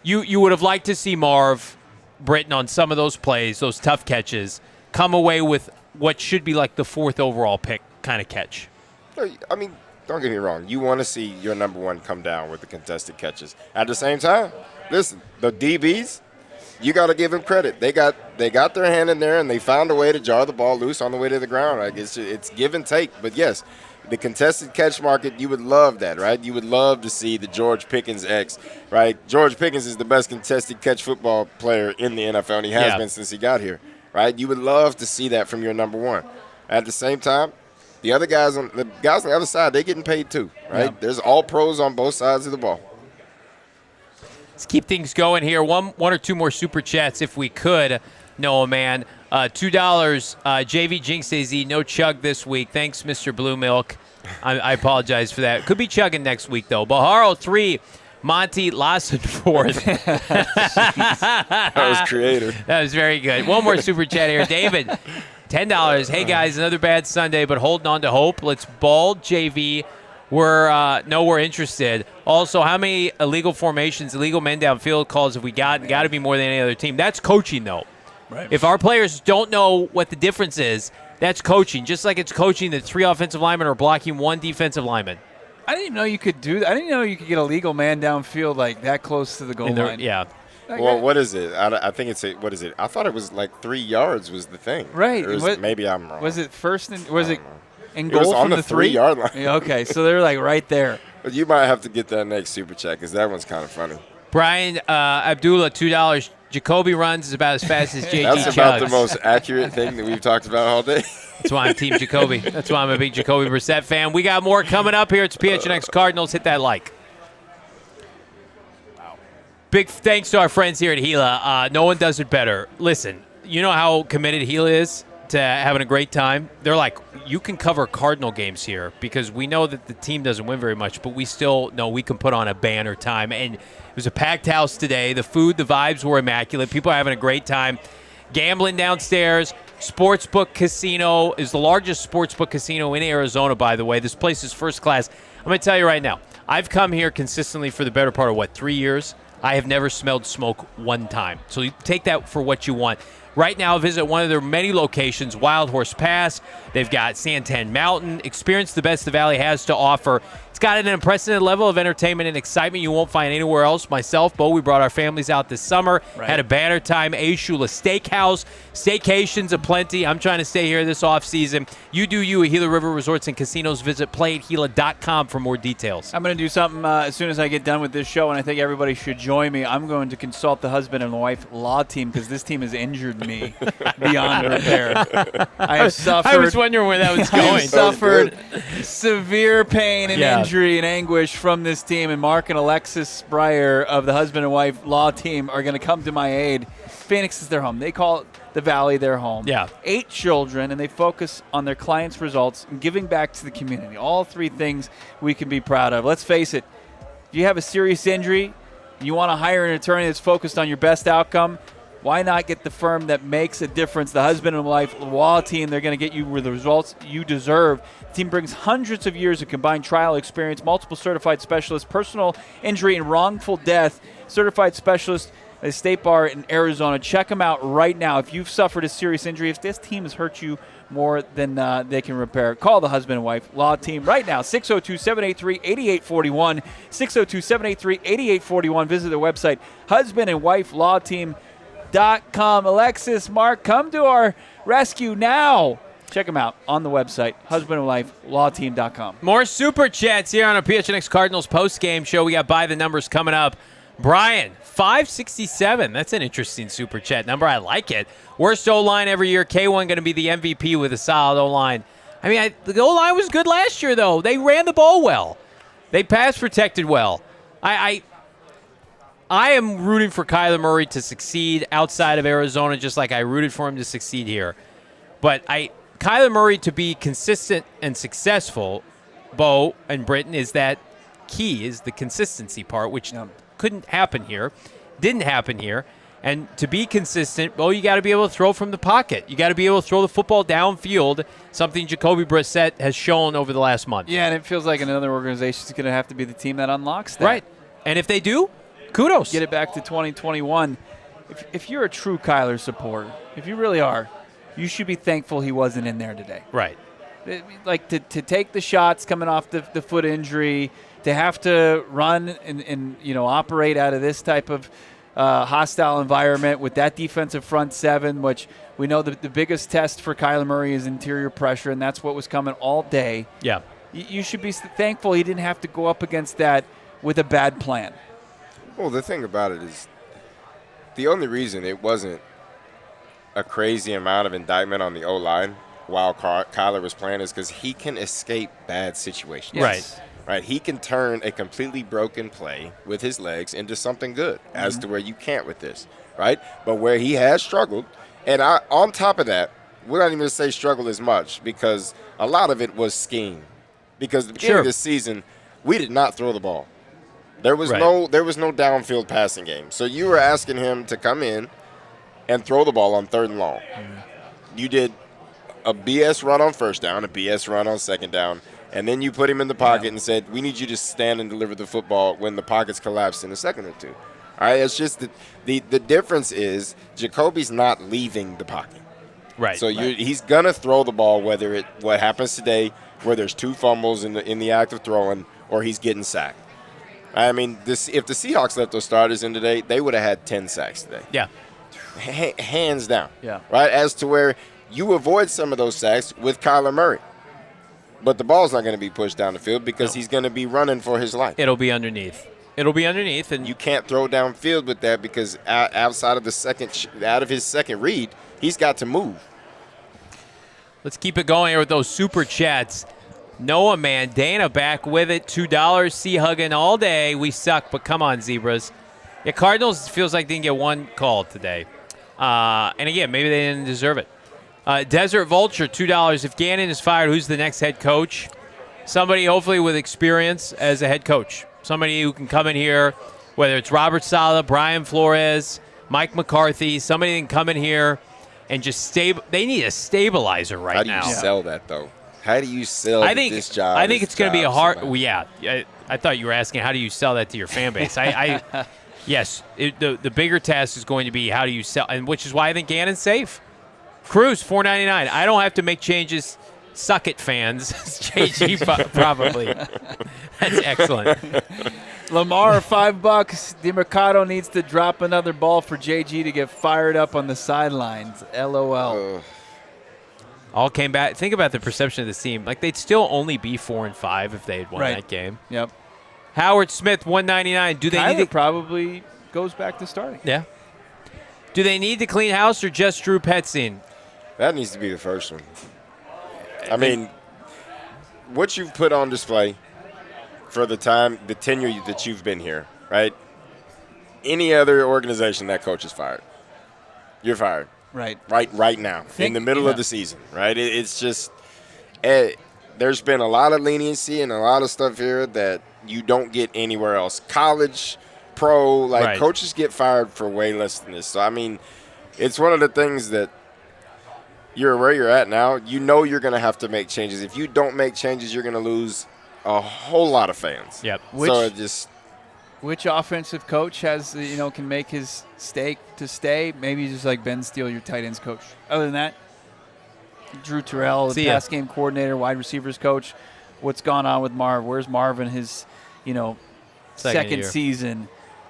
You would have liked to see Marv, Brittan, on some of those plays, those tough catches, come away with what should be like the 4th overall pick kind of catch. I mean, don't get me wrong. You want to see your number one come down with the contested catches. At the same time, listen, the DBs, you got to give them credit. They got their hand in there, and they found a way to jar the ball loose on the way to the ground. Like it's give and take. But, yes, the contested catch market, you would love that, right? You would love to see the George Pickens X, right? George Pickens is the best contested catch football player in the NFL, and he has been since he got here, right? You would love to see that from your number one. At the same time, the guys on the other side, they're getting paid too, right? Yeah. There's all pros on both sides of the ball. Let's keep things going here. One or two more super chats if we could, Noah, man. $2. JV Jinx says no chug this week. Thanks, Mr. Blue Milk. I apologize for that. Could be chugging next week, though. Baharo 3. Monty Lawson 4th. That was creative. That was very good. One more super chat here. David, $10. Hey, guys, another bad Sunday, but holding on to hope. Let's ball JV. We're interested. Also, how many illegal formations, illegal men downfield calls have we gotten? Got to be more than any other team. That's coaching, though. Right. If our players don't know what the difference is, that's coaching. Just like it's coaching that 3 offensive linemen are blocking 1 defensive lineman. I didn't even know you could do that. I didn't know you could get a legal man downfield like that close to the goal line. Yeah. Well, what is it? I think it's what is it? I thought it was like 3 yards was the thing. Right. Maybe I'm wrong. Was it first? Was it in goal from the 3 yard line? Yeah, okay, so they're like right there. But you might have to get that next super chat because that one's kind of funny. Brian Abdullah, $2. Jacoby runs is about as fast as JG That's chugs. about the most accurate thing that we've talked about all day. That's why I'm Team Jacoby. That's why I'm a big Jacoby Brissett fan. We got more coming up here. It's PHNX Cardinals. Hit that like. Wow. Big thanks to our friends here at Gila. No one does it better. Listen, you know how committed Gila is to having a great time? They're like, you can cover Cardinal games here because we know that the team doesn't win very much, but we still know we can put on a banner time. And it was a packed house today. The food, the vibes were immaculate. People are having a great time. Gambling downstairs. Sportsbook Casino is the largest sportsbook casino in Arizona, by the way. This place is first class. I'm going to tell you right now, I've come here consistently for the better part of, 3 years? I have never smelled smoke one time. So you take that for what you want. Right now, visit one of their many locations, Wild Horse Pass. They've got Santan Mountain. Experience the best the Valley has to offer. It's got an unprecedented level of entertainment and excitement you won't find anywhere else. Myself, Bo, we brought our families out this summer. Right. Had a banner time. A Shula Steakhouse. Staycations aplenty. I'm trying to stay here this offseason. You do you at Gila River Resorts and Casinos. Visit playatgila.com for more details. I'm going to do something as soon as I get done with this show, and I think everybody should join me. I'm going to consult the husband and wife law team because this team has injured me beyond repair. I was wondering where that was going. I suffered severe pain and injury and anguish from this team, and Mark and Alexis Breyer of the husband and wife law team are going to come to my aid. Phoenix is their home. They call it the Valley their home. Yeah. 8 children, and they focus on their clients' results and giving back to the community. All 3 things we can be proud of. Let's face it, if you have a serious injury, you want to hire an attorney that's focused on your best outcome, why not get the firm that makes a difference, the husband and wife law team? They're going to get you with the results you deserve. The team brings hundreds of years of combined trial experience, multiple certified specialists, personal injury and wrongful death, certified specialists at the State Bar in Arizona. Check them out right now. If you've suffered a serious injury, if this team has hurt you more than they can repair, call the husband and wife law team right now, 602-783-8841, 602-783-8841. Visit their website, husbandandwifelawteam.com. Alexis, Mark, come to our rescue now. Check them out on the website, husbandoflifelaw.com. More Super Chats here on our PHNX Cardinals post-game show. We got By the Numbers coming up. Brian, 567. That's an interesting Super Chat number. I like it. Worst O-line every year. K1 going to be the MVP with a solid O-line. I mean, the O-line was good last year, though. They ran the ball well. They pass protected well. I am rooting for Kyler Murray to succeed outside of Arizona, just like I rooted for him to succeed here. But Kyler Murray to be consistent and successful, Bo and Brittan, is that key, is the consistency part, which couldn't happen here, didn't happen here. And to be consistent, well, you got to be able to throw from the pocket. You got to be able to throw the football downfield, something Jacoby Brissett has shown over the last month. Yeah, and it feels like another organization is going to have to be the team that unlocks that. Right. And if they do, kudos. Get it back to 2021. If you're a true Kyler supporter, if you really are, you should be thankful he wasn't in there today. Right. Like to take the shots coming off the foot injury, to have to run and operate out of this type of hostile environment with that defensive front seven, which we know the biggest test for Kyler Murray is interior pressure, and that's what was coming all day. Yeah. You should be thankful he didn't have to go up against that with a bad plan. Well, the thing about it is the only reason it wasn't a crazy amount of indictment on the O-line while Kyler was playing is because he can escape bad situations. Yes. Right. He can turn a completely broken play with his legs into something good, as to where you can't with this, right? But where he has struggled, and on top of that, we're not even going to say struggle as much because a lot of it was scheme. Because at the beginning of this season, we did not throw the ball. There was no downfield passing game. So you were asking him to come in and throw the ball on 3rd and long. You did a BS run on 1st down, a BS run on 2nd down, and then you put him in the pocket and said, we need you to stand and deliver the football when the pockets collapsed in a second or two. All right, it's just that the difference is Jacoby's not leaving the pocket. Right. So he's going to throw the ball whether what happens today, where there's 2 fumbles in the act of throwing, or he's getting sacked. I mean, if the Seahawks left those starters in today, they would have had 10 sacks today. Yeah. Hands down. Yeah. Right? As to where you avoid some of those sacks with Kyler Murray. But the ball's not going to be pushed down the field because he's going to be running for his life. It'll be underneath. And you can't throw downfield with that because outside of his second read, he's got to move. Let's keep it going here with those Super Chats. Noah Mandana back with it. $2. C-hugging all day. We suck, but come on, Zebras. Yeah, Cardinals feels like they didn't get one call today. And again, maybe they didn't deserve it. Desert Vulture, $2. If Gannon is fired, who's the next head coach? Somebody hopefully with experience as a head coach. Somebody who can come in here, whether it's Robert Saleh, Brian Flores, Mike McCarthy, somebody can come in here and just they need a stabilizer right now. How do you sell that, though? How do you sell this job? I think it's going to be a hard – well, yeah. I thought you were asking how do you sell that to your fan base. Yes, the bigger task is going to be how do you sell – and which is why I think Gannon's safe. Cruz, $4.99. I don't have to make changes. Suck it, fans. JG probably. That's excellent. Lamar, $5. DeMercado needs to drop another ball for JG to get fired up on the sidelines. LOL. All came back. Think about the perception of the team. Like, they'd still only be 4-5 if they had won that game. Yep. Howard Smith, $1.99. Do they Tyler need to probably goes back to starting. Yeah. Do they need to clean house or just Drew Petzing? That needs to be the first one. I mean, what you've put on display for the tenure that you've been here, right? Any other organization that coach is fired, you're fired. Right now, in the middle of the season, right? It's just there's been a lot of leniency and a lot of stuff here that you don't get anywhere else. College, pro, coaches get fired for way less than this. So, I mean, it's one of the things that you're where you're at now. You know you're going to have to make changes. If you don't make changes, you're going to lose a whole lot of fans. Yep. Which offensive coach has can make his stake to stay? Maybe just like Ben Steele, your tight ends coach. Other than that, Drew Terrell, the pass game coordinator, wide receivers coach. What's gone on with Marv? Where's Marvin? His second season.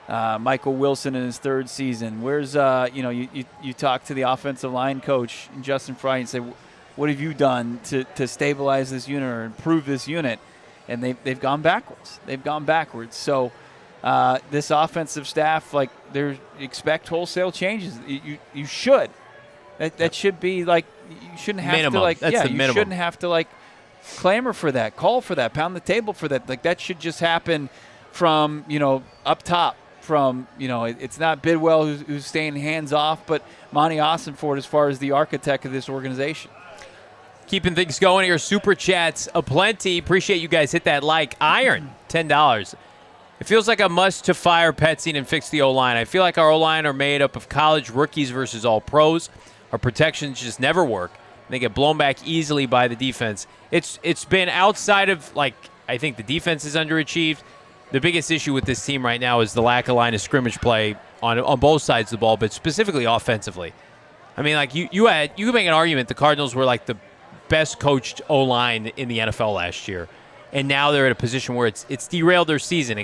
Michael Wilson in his 3rd season. Where's you talk to the offensive line coach Justin Fry and say, what have you done to stabilize this unit or improve this unit? And they've gone backwards. So this offensive staff, like, they expect wholesale changes. You should. That should be like, you shouldn't have minimum. to like, That's the minimum. Shouldn't have to like clamor for that, call for that, pound the table for that. Like, that should just happen from, up top. From, it's not Bidwell who's staying hands off, but Monty Ossenford as far as the architect of this organization. Keeping things going here. Super chats aplenty. Appreciate you guys. Hit that like. Iron, $10. It feels like a must to fire Petzing and fix the O-line. I feel like our O-line are made up of college rookies versus all pros. Our protections just never work. They get blown back easily by the defense. It's been outside of, like, I think the defense is underachieved. The biggest issue with this team right now is the lack of line of scrimmage play on both sides of the ball, but specifically offensively. I mean, like, you could make an argument the Cardinals were like the best coached O-line in the NFL last year, and now they're at a position where it's derailed their season.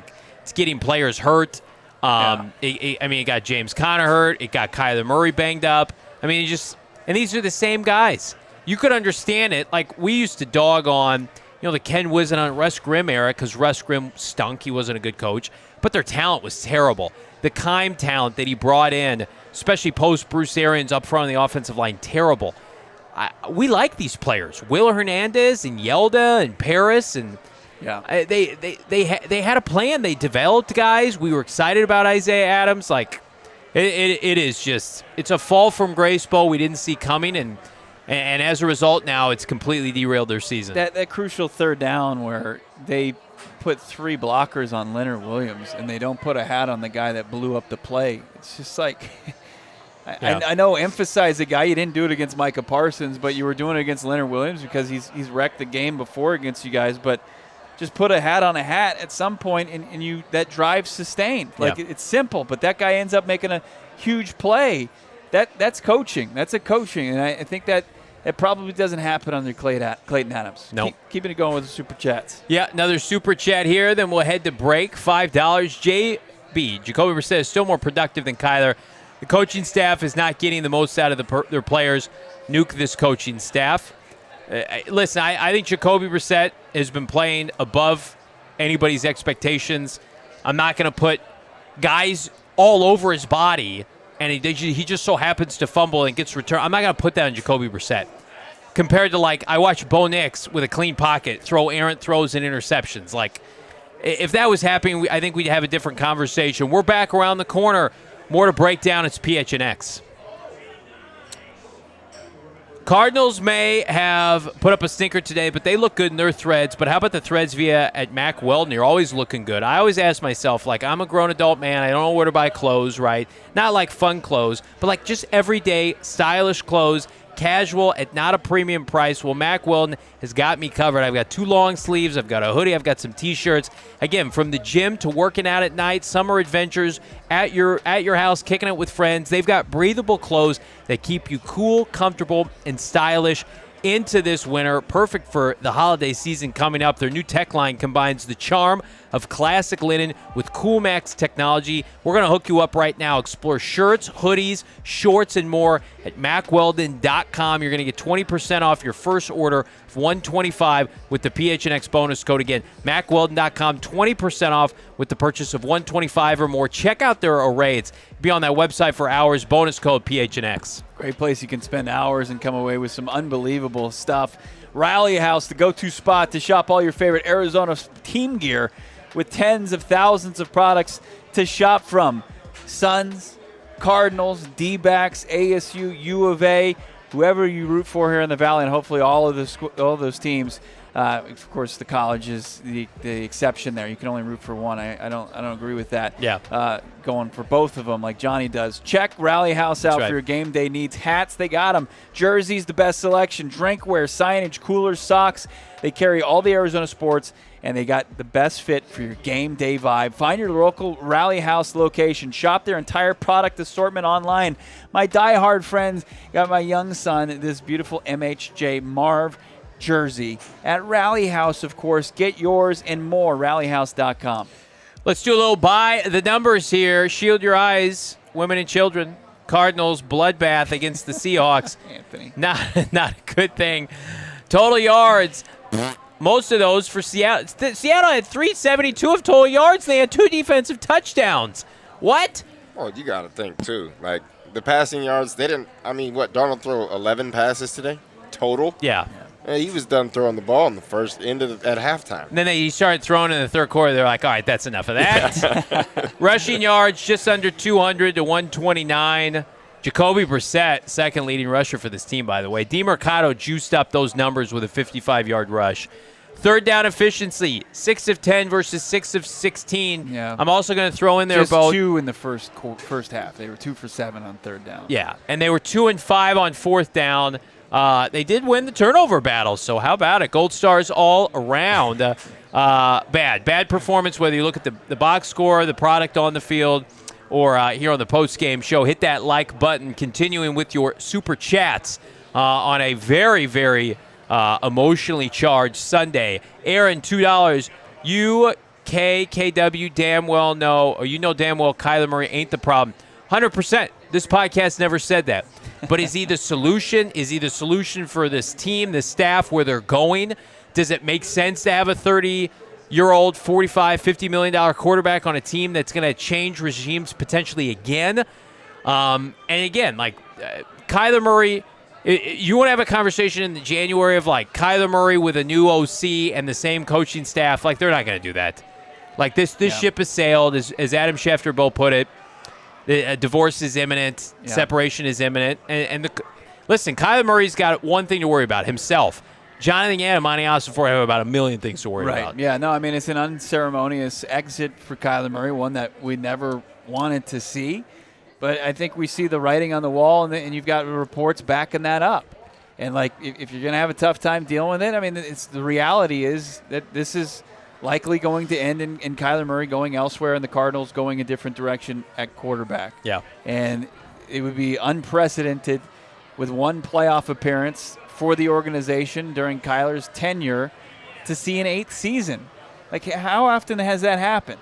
It's getting players hurt. It got James Conner hurt. It got Kyler Murray banged up. I mean, and these are the same guys. You could understand it. Like, we used to dog on, the Ken Whisenhunt, Russ Grimm era, because Russ Grimm stunk. He wasn't a good coach. But their talent was terrible. The Keim talent that he brought in, especially post Bruce Arians up front on the offensive line, terrible. We like these players. Will Hernandez and Yelda and Paris, and they had a plan. They developed guys. We were excited about Isaiah Adams. Like, it is just, it's a fall from grace, Bo, we didn't see coming, and as a result, now it's completely derailed their season. That crucial third down where they put 3 blockers on Leonard Williams and they don't put a hat on the guy that blew up the play. It's just like, I know, emphasize the guy. You didn't do it against Micah Parsons, but you were doing it against Leonard Williams because he's wrecked the game before against you guys. But just put a hat on a hat at some point, and that drive's sustained. Like, it's simple, but that guy ends up making a huge play. That's coaching. That's a coaching, and I think that it probably doesn't happen under Clayton Adams. No. Keeping it going with the Super Chats. Yeah, another Super Chat here. Then we'll head to break. $5. JB, Jacoby Brissett is still more productive than Kyler. The coaching staff is not getting the most out of their players. Nuke this coaching staff. Listen, I think Jacoby Brissett has been playing above anybody's expectations. I'm not going to put guys all over his body, and he just so happens to fumble and gets returned. I'm not going to put that on Jacoby Brissett. Compared to, like, I watched Bo Nix with a clean pocket throw errant throws and interceptions. Like, if that was happening, I think we'd have a different conversation. We're back around the corner. More to break down. It's PHNX. Cardinals may have put up a stinker today, but they look good in their threads. But how about the threads at Mack Weldon? You're always looking good. I always ask myself, like, I'm a grown adult man. I don't know where to buy clothes, right? Not like fun clothes, but like just everyday stylish clothes, casual at not a premium price. Well, Mack Weldon has got me covered. I've got 2 long sleeves. I've got a hoodie. I've got some T-shirts. Again, from the gym to working out at night, summer adventures at your house, kicking it with friends. They've got breathable clothes that keep you cool, comfortable, and stylish into this winter. Perfect for the holiday season coming up. Their new tech line combines the charm of classic linen with Cool Max technology. We're going to hook you up right now. Explore shirts, hoodies, shorts, and more at MackWeldon.com. You're going to get 20% off your first order of $125 with the PHNX bonus code. Again, MackWeldon.com, 20% off with the purchase of $125 or more. Check out their array. It's be on that website for hours. Bonus code PHNX. Great place you can spend hours and come away with some unbelievable stuff. Rally House, the go-to spot to shop all your favorite Arizona team gear with tens of thousands of products to shop from. Suns, Cardinals, D-backs, ASU, U of A, whoever you root for here in the Valley, and hopefully all of those teams. Of course, the college is the exception there. You can only root for one. I don't agree with that. Yeah. Going for both of them like Johnny does. Check Rally House out for your game day needs. Hats, they got them. Jerseys, the best selection. Drinkware, signage, coolers, socks. They carry all the Arizona sports, and they got the best fit for your game day vibe. Find your local Rally House location. Shop their entire product assortment online. My diehard friends got my young son this beautiful MHJ Marv jersey at Rally House, of course. Get yours and more. RallyHouse.com. Let's do a little by the numbers here. Shield your eyes, women and children. Cardinals bloodbath against the Seahawks. Anthony. Not a good thing. Total yards, most of those for Seattle. Seattle had 372 of total yards. They had 2 defensive touchdowns. What? Well, you got to think, too. Like, the passing yards, they didn't – I mean, what, Darnold threw 11 passes today total? Yeah. He was done throwing the ball in the first end at halftime. And then he started throwing in the third quarter. They're like, all right, that's enough of that. Rushing yards, just under 200 to 129. Jacoby Brissett, second leading rusher for this team, by the way. DeMercado juiced up those numbers with a 55-yard rush. Third down efficiency, 6 of 10 versus 6 of 16. Yeah. I'm also going to throw in there just about 2 in the first half. They were 2 for 7 on third down. Yeah, and they were 2 and 5 on fourth down. They did win the turnover battle, so how about it? Gold stars all around. Bad performance, whether you look at the box score, the product on the field, or here on the post-game show. Hit that like button, continuing with your super chats on a very, very emotionally charged Sunday. Aaron, $2. KW damn well know, or you know damn well Kyler Murray ain't the problem. 100%. This podcast never said that. But is he the solution? Is he the solution for this team, this staff, where they're going? Does it make sense to have a 30-year-old, $45, $50 million quarterback on a team that's going to change regimes potentially again? And again, like Kyler Murray, you want to have a conversation in January of like Kyler Murray with a new OC and the same coaching staff. Like, they're not going to do that. Like, this ship has sailed, as Adam Schefter both put it. The divorce is imminent. Yeah. Separation is imminent. Listen, Kyler Murray's got one thing to worry about, himself. Jonathan Gannon and Monty Ossenfort have about a million things to worry about. Yeah, no, I mean, it's an unceremonious exit for Kyler Murray, one that we never wanted to see. But I think we see the writing on the wall, and you've got reports backing that up. And, like, if you're going to have a tough time dealing with it, I mean, the reality is that this is likely going to end in Kyler Murray going elsewhere and the Cardinals going a different direction at quarterback. Yeah. And it would be unprecedented with one playoff appearance for the organization during Kyler's tenure to see an 8th season. Like, how often has that happened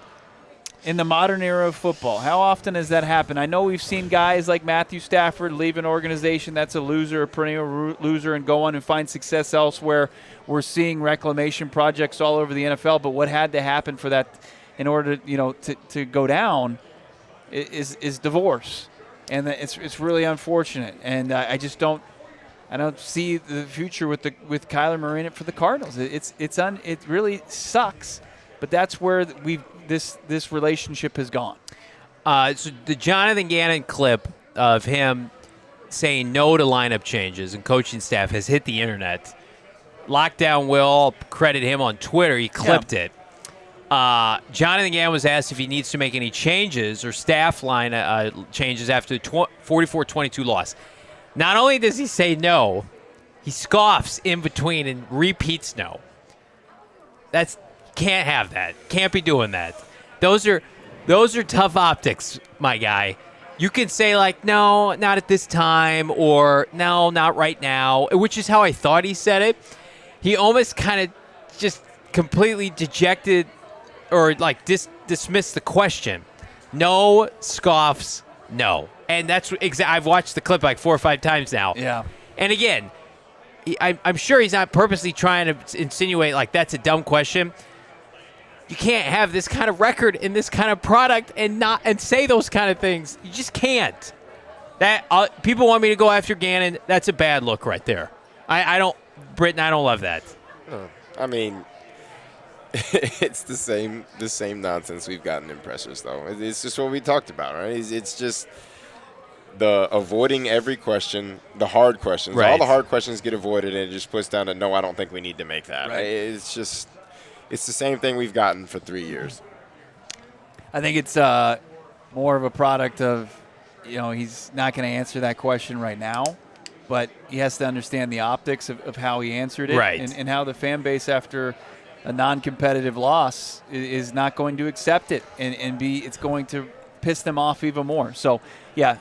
in the modern era of football? How often has that happened? I know we've seen guys like Matthew Stafford leave an organization that's a loser, a perennial loser, and go on and find success elsewhere. We're seeing reclamation projects all over the NFL, but what had to happen for that in order to go down is divorce. And it's really unfortunate. And I don't see the future with Kyler Murray in it for the Cardinals. It really sucks, but that's where this relationship has gone. So the Jonathan Gannon clip of him saying no to lineup changes and coaching staff has hit the internet. Lockdown Will, credit him on Twitter. He clipped it. Jonathan Gannon was asked if he needs to make any changes or staff line changes after the 44-22 loss. Not only does he say no, he scoffs in between and repeats no. Can't have that. Can't be doing that. Those are tough optics, my guy. You can say, like, no, not at this time, or no, not right now, which is how I thought he said it. He almost kind of just completely dejected or, like, dismissed the question. No, scoffs, no. And that's I've watched the clip like 4 or 5 times now. Yeah. And again, I'm sure he's not purposely trying to insinuate, like, that's a dumb question. You can't have this kind of record in this kind of product and say those kind of things. You just can't. That people want me to go after Gannon. That's a bad look right there. Brittan, I don't love that. I mean, it's the same nonsense we've gotten in pressers, though. It's just what we talked about, right? It's just the avoiding every question, the hard questions. Right. All the hard questions get avoided, and it just puts down to, no, I don't think we need to make that. Right. It's the same thing we've gotten for 3 years. I think it's more of a product of, he's not going to answer that question right now, but he has to understand the optics of how he answered it, right, and how the fan base after a non-competitive loss is not going to accept it, and it's going to piss them off even more. So, yeah,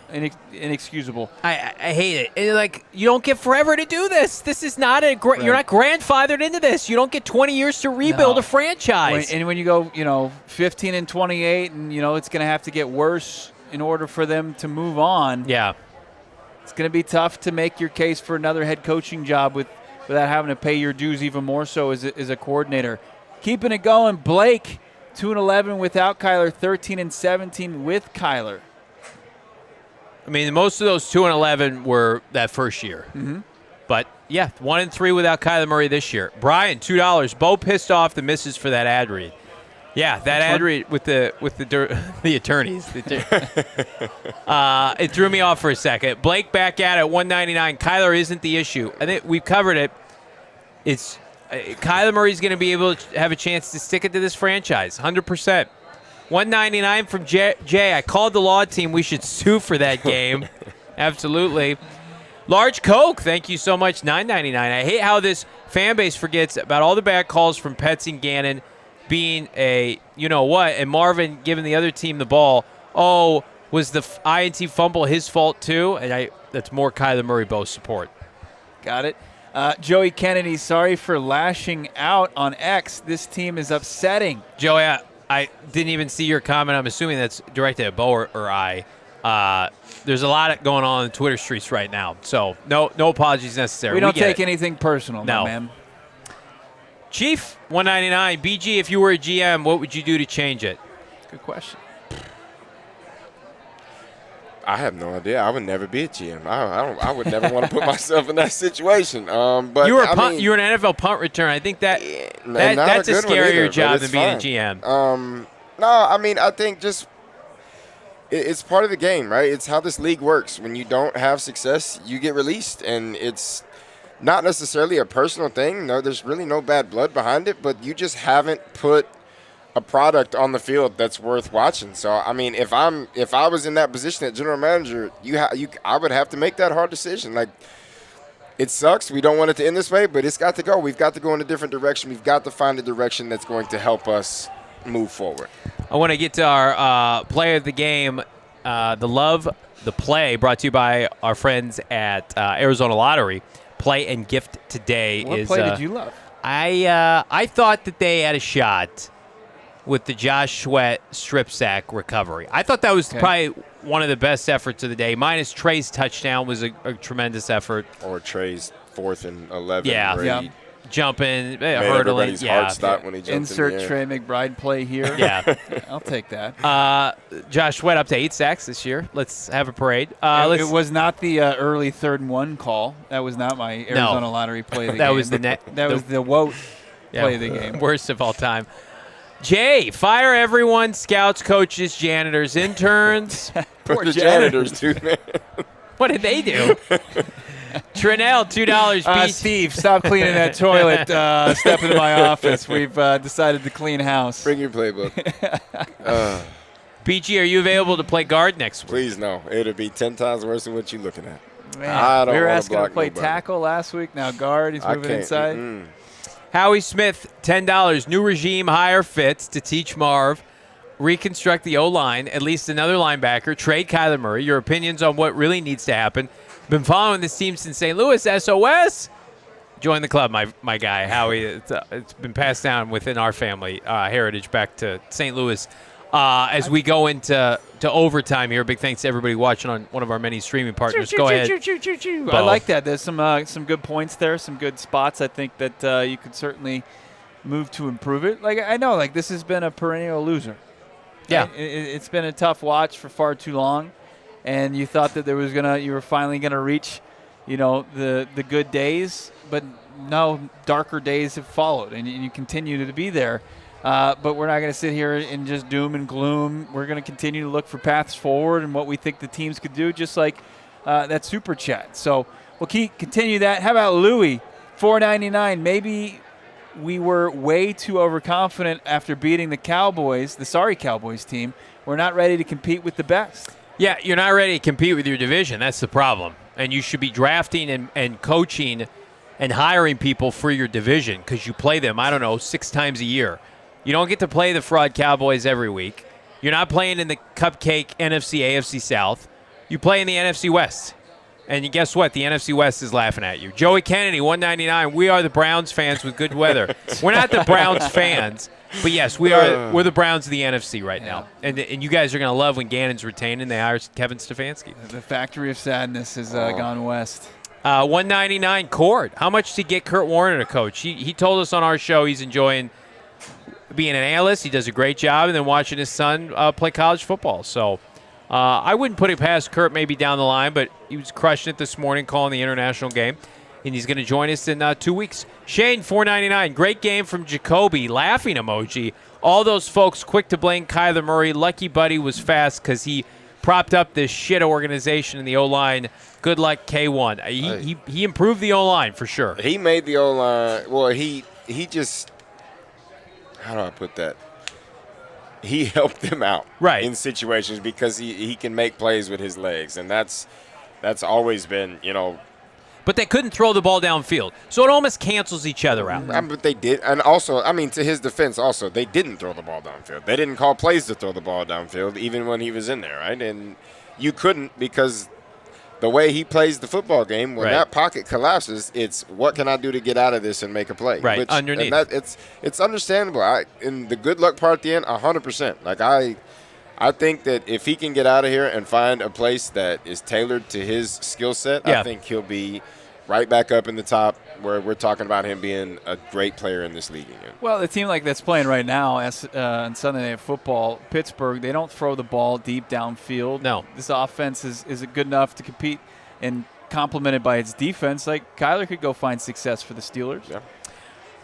inexcusable. I hate it. And, like, you don't get forever to do this. This is not you're not grandfathered into this. You don't get 20 years to rebuild a franchise. And when you go, 15-28, and it's going to have to get worse in order for them to move on. Yeah. It's going to be tough to make your case for another head coaching job without having to pay your dues even more so as a coordinator. Keeping it going, Blake, 2-11 without Kyler, 13-17 with Kyler. I mean, most of those 2-11 were that first year. Mm-hmm. But, yeah, 1-3 without Kyler Murray this year. Brian, $2. Bo pissed off the missus for that ad read. Yeah, that ad read with the attorneys. It threw me off for a second. Blake back at it, $1.99. Kyler isn't the issue. I think we've covered it. It's Kyler Murray's going to be able to have a chance to stick it to this franchise, 100%. $1.99 from Jay. I called the law team. We should sue for that game. Absolutely. Large Coke, thank you so much, $9.99. I hate how this fan base forgets about all the bad calls from Petzing, Gannon being a you-know-what, and Marvin giving the other team the ball. Oh, was the INT fumble his fault too? And that's more Kyler Murray Bo support. Got it. Joey Kennedy, sorry for lashing out on X. This team is upsetting. Joey, I didn't even see your comment. I'm assuming that's directed at Bo or I. There's a lot going on in the Twitter streets right now, so no apologies necessary. We don't take anything personal, no. My man. Chief, $1.99. BG, if you were a GM, what would you do to change it? Good question. I have no idea. I would never be a GM. I would never want to put myself in that situation. But you were an NFL punt return. I think that's a scarier job than being a GM. No, I mean, I think just it's part of the game, right? It's how this league works. When you don't have success, you get released, and it's not necessarily a personal thing. No, there's really no bad blood behind it, but you just haven't put a product on the field that's worth watching. So, I mean, if I was in that position at general manager, I would have to make that hard decision. Like, it sucks. We don't want it to end this way, but it's got to go. We've got to go in a different direction. We've got to find a direction that's going to help us move forward. I want to get to our play of the game, the play brought to you by our friends at Arizona Lottery. Play and gift today What is. play did you love? I thought that they had a shot with the Josh Sweat strip sack recovery. I thought that was probably one of the best efforts of the day. Minus Trey's touchdown was a tremendous effort. Or Trey's 4th and 11. Yeah. Jumping, hurdling. Everybody's heart stopped when he jumped Insert in the air. Trey McBride play here. Yeah. I'll take that. Josh Sweat up to 8 sacks this year. Let's have a parade. It was not the early 3rd and 1 call. That was not my Arizona Lottery play of the game. That was was the Wout play of the game. Worst of all time. Jay, fire everyone, scouts, coaches, janitors, interns. Poor janitors, too, man. What did they do? Trinell, $2. Steve, stop cleaning that toilet. Step into my office. We've decided to clean house. Bring your playbook. PG, are you available to play guard next week? Please, no. It'll be 10 times worse than what you're looking at. Man, we were asking to play nobody. tackle last week. Now guard. He's moving inside. Howie Smith, $10. New regime hire fits to teach Marv. Reconstruct the O-line, at least another linebacker. Trade Kyler Murray. Your opinions on what really needs to happen. Been following this team since St. Louis. SOS. Join the club, my guy, Howie. It's been passed down within our family heritage back to St. Louis. As we go into overtime here, big thanks to everybody watching on one of our many streaming partners. Go ahead. I like that. There's some good points there, some good spots. I think that you could certainly move to improve it. Like I know, this has been a perennial loser. Yeah, it's been a tough watch for far too long, and you thought that you were finally gonna reach, the good days, but no, darker days have followed, and you continue to be there. But we're not going to sit here in just doom and gloom. We're going to continue to look for paths forward and what we think the teams could do, just like that super chat. So we'll continue that. How about Louie, $4.99? Maybe we were way too overconfident after beating the Cowboys, the sorry Cowboys team. We're not ready to compete with the best. Yeah, you're not ready to compete with your division. That's the problem. And you should be drafting and coaching and hiring people for your division because you play them, 6 times a year. You don't get to play the fraud Cowboys every week. You're not playing in the cupcake NFC, AFC South. You play in the NFC West. And guess what? The NFC West is laughing at you. Joey Kennedy, $1.99. We are the Browns fans with good weather. We're not the Browns fans. But yes, we're the Browns of the NFC right now. And you guys are going to love when Gannon's retained and they hire Kevin Stefanski. The factory of sadness has gone west. 199 Cord. How much to get Kurt Warner to coach? He told us on our show he's enjoying being an analyst. He does a great job, and then watching his son play college football. So I wouldn't put it past Kurt maybe down the line, but he was crushing it this morning calling the international game, and he's going to join us in 2 weeks. Shane, 499. Great game from Jacoby. Laughing emoji. All those folks quick to blame Kyler Murray. Lucky Buddy was fast because he propped up this shit organization in the O-line. Good luck, K1. He improved the O-line for sure. He made the O-line. Well, he just – how do I put that? He helped them out in situations because he can make plays with his legs, and that's always been, But they couldn't throw the ball downfield, so it almost cancels each other out. But they did, and also, to his defense, also they didn't throw the ball downfield. They didn't call plays to throw the ball downfield, even when he was in there, right? And you couldn't because the way he plays the football game, when that pocket collapses, it's what can I do to get out of this and make a play? Right, underneath. And it's understandable. In the good luck part at the end, 100%. Like I think that if he can get out of here and find a place that is tailored to his skill set, I think he'll be right back up in the top where we're talking about him being a great player in this league again. Well, the team like that's playing right now on Sunday Night Football, Pittsburgh, they don't throw the ball deep downfield. No. This offense is good enough to compete and complemented by its defense. Like Kyler could go find success for the Steelers. Yeah.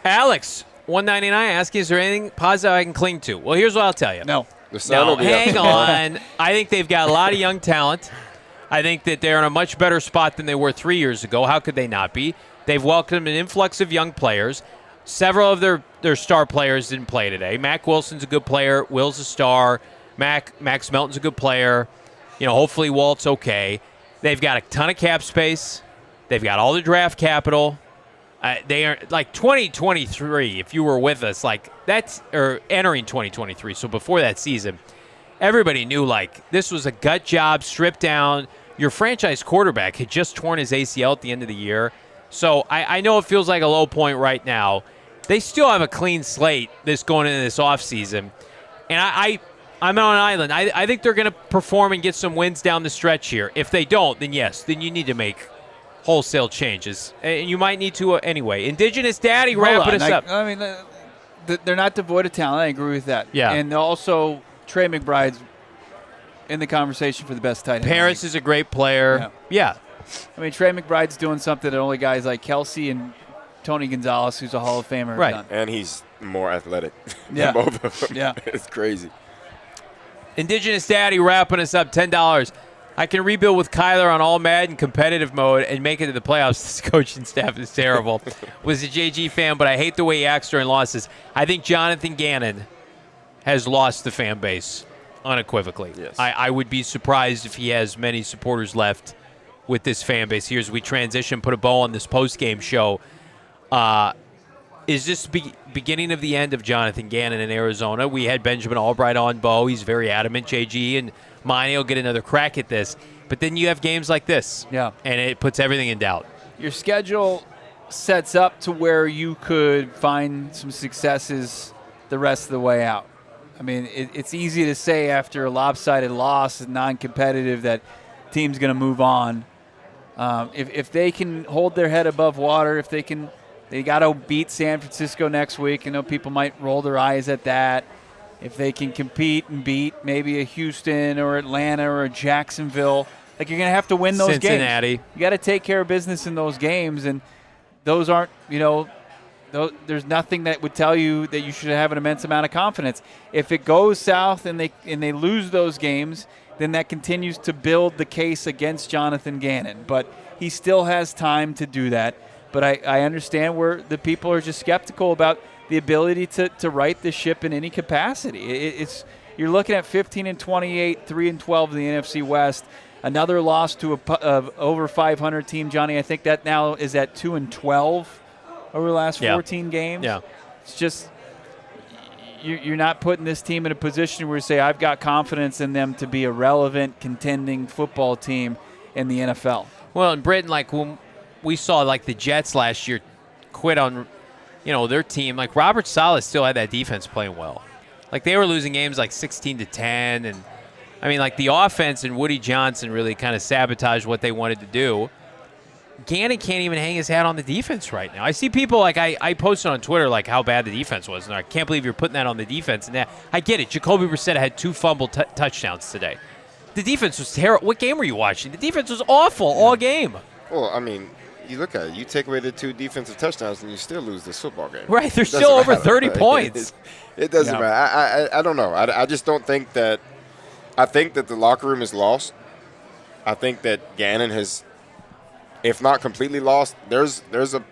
Alex, 199, asking, is there anything positive I can cling to? Well, here's what I'll tell you. No. Hang on. I think they've got a lot of young talent. I think that they're in a much better spot than they were 3 years ago. How could they not be? They've welcomed an influx of young players. Several of their star players didn't play today. Mack Wilson's a good player. Will's a star. Max Melton's a good player. Hopefully Walt's okay. They've got a ton of cap space. They've got all the draft capital. They are like 2023. If you were with us, entering 2023, so before that season, everybody knew this was a gut job, stripped down. Your franchise quarterback had just torn his ACL at the end of the year. So I know it feels like a low point right now. They still have a clean slate going into this offseason. And I'm on an island. I think they're going to perform and get some wins down the stretch here. If they don't, then yes, then you need to make wholesale changes. And you might need to anyway. Indigenous Daddy wrapping us up. They're not devoid of talent. I agree with that. Yeah. And also Trey McBride's in the conversation for the best tight end. Paris is a great player. Yeah. Trey McBride's doing something that only guys like Kelsey and Tony Gonzalez, who's a Hall of Famer, have done. And he's more athletic than both of them. Yeah. It's crazy. Indigenous Daddy wrapping us up, $10. I can rebuild with Kyler on all Madden competitive mode and make it to the playoffs. This coaching staff is terrible. Was a JG fan, but I hate the way he acts during losses. I think Jonathan Gannon has lost the fan base unequivocally. Yes. I would be surprised if he has many supporters left with this fan base here as we transition, put a bow on this post-game show. Is this beginning of the end of Jonathan Gannon in Arizona? We had Benjamin Albright on Bo. He's very adamant. JG and Monty will get another crack at this. But then you have games like this. Yeah. And it puts everything in doubt. Your schedule sets up to where you could find some successes the rest of the way out. It's easy to say after a lopsided loss and non-competitive that team's going to move on. If they can hold their head above water, they got to beat San Francisco next week. I know people might roll their eyes at that. If they can compete and beat maybe a Houston or Atlanta or a Jacksonville, you're going to have to win those Cincinnati. games. You got to take care of business in those games, and those aren't, there's nothing that would tell you that you should have an immense amount of confidence. If it goes south and they lose those games, then that continues to build the case against Jonathan Gannon. But he still has time to do that. But I understand where the people are just skeptical about the ability to right the ship in any capacity. You're looking at 15-28, 3-12 in the NFC West. Another loss to a over 500 team, Johnny. I think that now is at 2-12 over the last 14 games. Yeah, it's just you're not putting this team in a position where you say I've got confidence in them to be a relevant, contending football team in the NFL. Well, in Brittan, when we saw the Jets last year quit on their team, like Robert Saleh still had that defense playing well. Like they were losing games like 16-10, and I mean, like the offense and Woody Johnson really kind of sabotaged what they wanted to do. Gannon can't even hang his hat on the defense right now. I see people like I posted on Twitter like how bad the defense was, and I can't believe you're putting that on the defense. And I get it. Jacoby Brissett had 2 fumble touchdowns today. The defense was terrible. What game were you watching? The defense was awful all game. Well, I mean, you look at it. You take away the 2 defensive touchdowns, and you still lose this football game. Right. They're still over 30 points. It doesn't matter. I don't know. I just don't think that – I think that the locker room is lost. I think that Gannon has – if not completely lost, there's a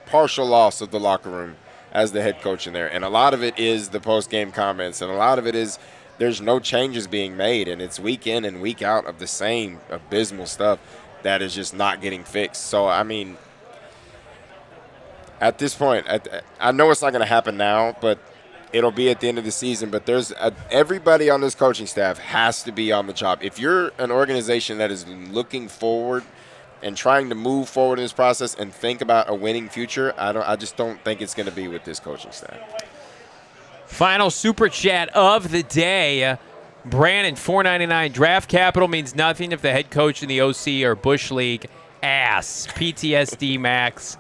partial loss of the locker room as the head coach in there. And a lot of it is the post-game comments, and a lot of it is there's no changes being made, and it's week in and week out of the same abysmal stuff that is just not getting fixed. So, I mean, at this point, I know it's not going to happen now, but it'll be at the end of the season. But everybody on this coaching staff has to be on the job. If you're an organization that is looking forward and trying to move forward in this process and think about a winning future, I just don't think it's going to be with this coaching staff. Final super chat of the day. Brandon, $4.99. Draft capital means nothing if the head coach in the OC or Bush League ass. PTSD max.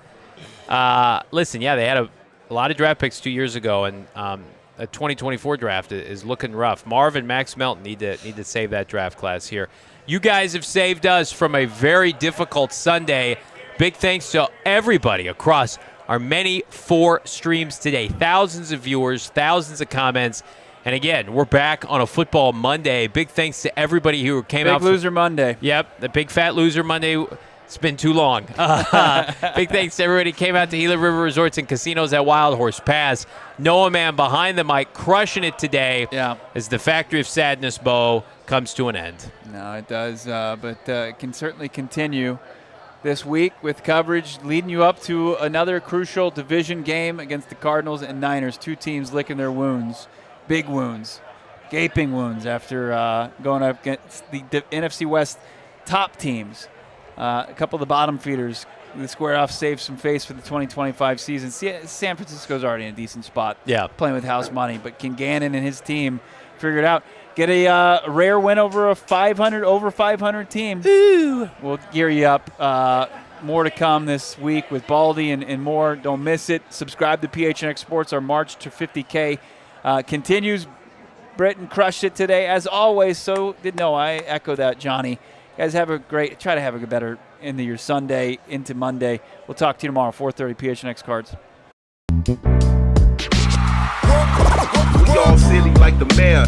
Listen, yeah, they had a lot of draft picks 2 years ago, and a 2024 draft is looking rough. Marvin, Max Melton need to save that draft class here. You guys have saved us from a very difficult Sunday. Big thanks to everybody across our many 4 streams today. Thousands of viewers, thousands of comments. And again, we're back on a football Monday. Big thanks to everybody who came out. Big Loser Monday. Yep, the Big Fat Loser Monday. It's been too long. Big thanks to everybody who came out to Gila River Resorts and Casinos at Wild Horse Pass. Noah Man behind the mic, crushing it today as the Factory of Sadness bow comes to an end. No, it does, but it can certainly continue this week with coverage leading you up to another crucial division game against the Cardinals and Niners. 2 teams licking their wounds, big wounds, gaping wounds after going up against the NFC West top teams. A couple of the bottom feeders. The square off saved some face for the 2025 season. San Francisco's already in a decent spot, playing with house money. But can Gannon and his team figure it out? Get a rare win over a 500 team. Ooh. We'll gear you up. More to come this week with Baldy and more. Don't miss it. Subscribe to PHNX Sports. Our march to 50K continues. Brittan crushed it today, as always. So did Noah. I echo that, Johnny. Guys, try to have a better end of your Sunday into Monday. We'll talk to you tomorrow, 4:30 PHNX Cards. We all silly like the mayor.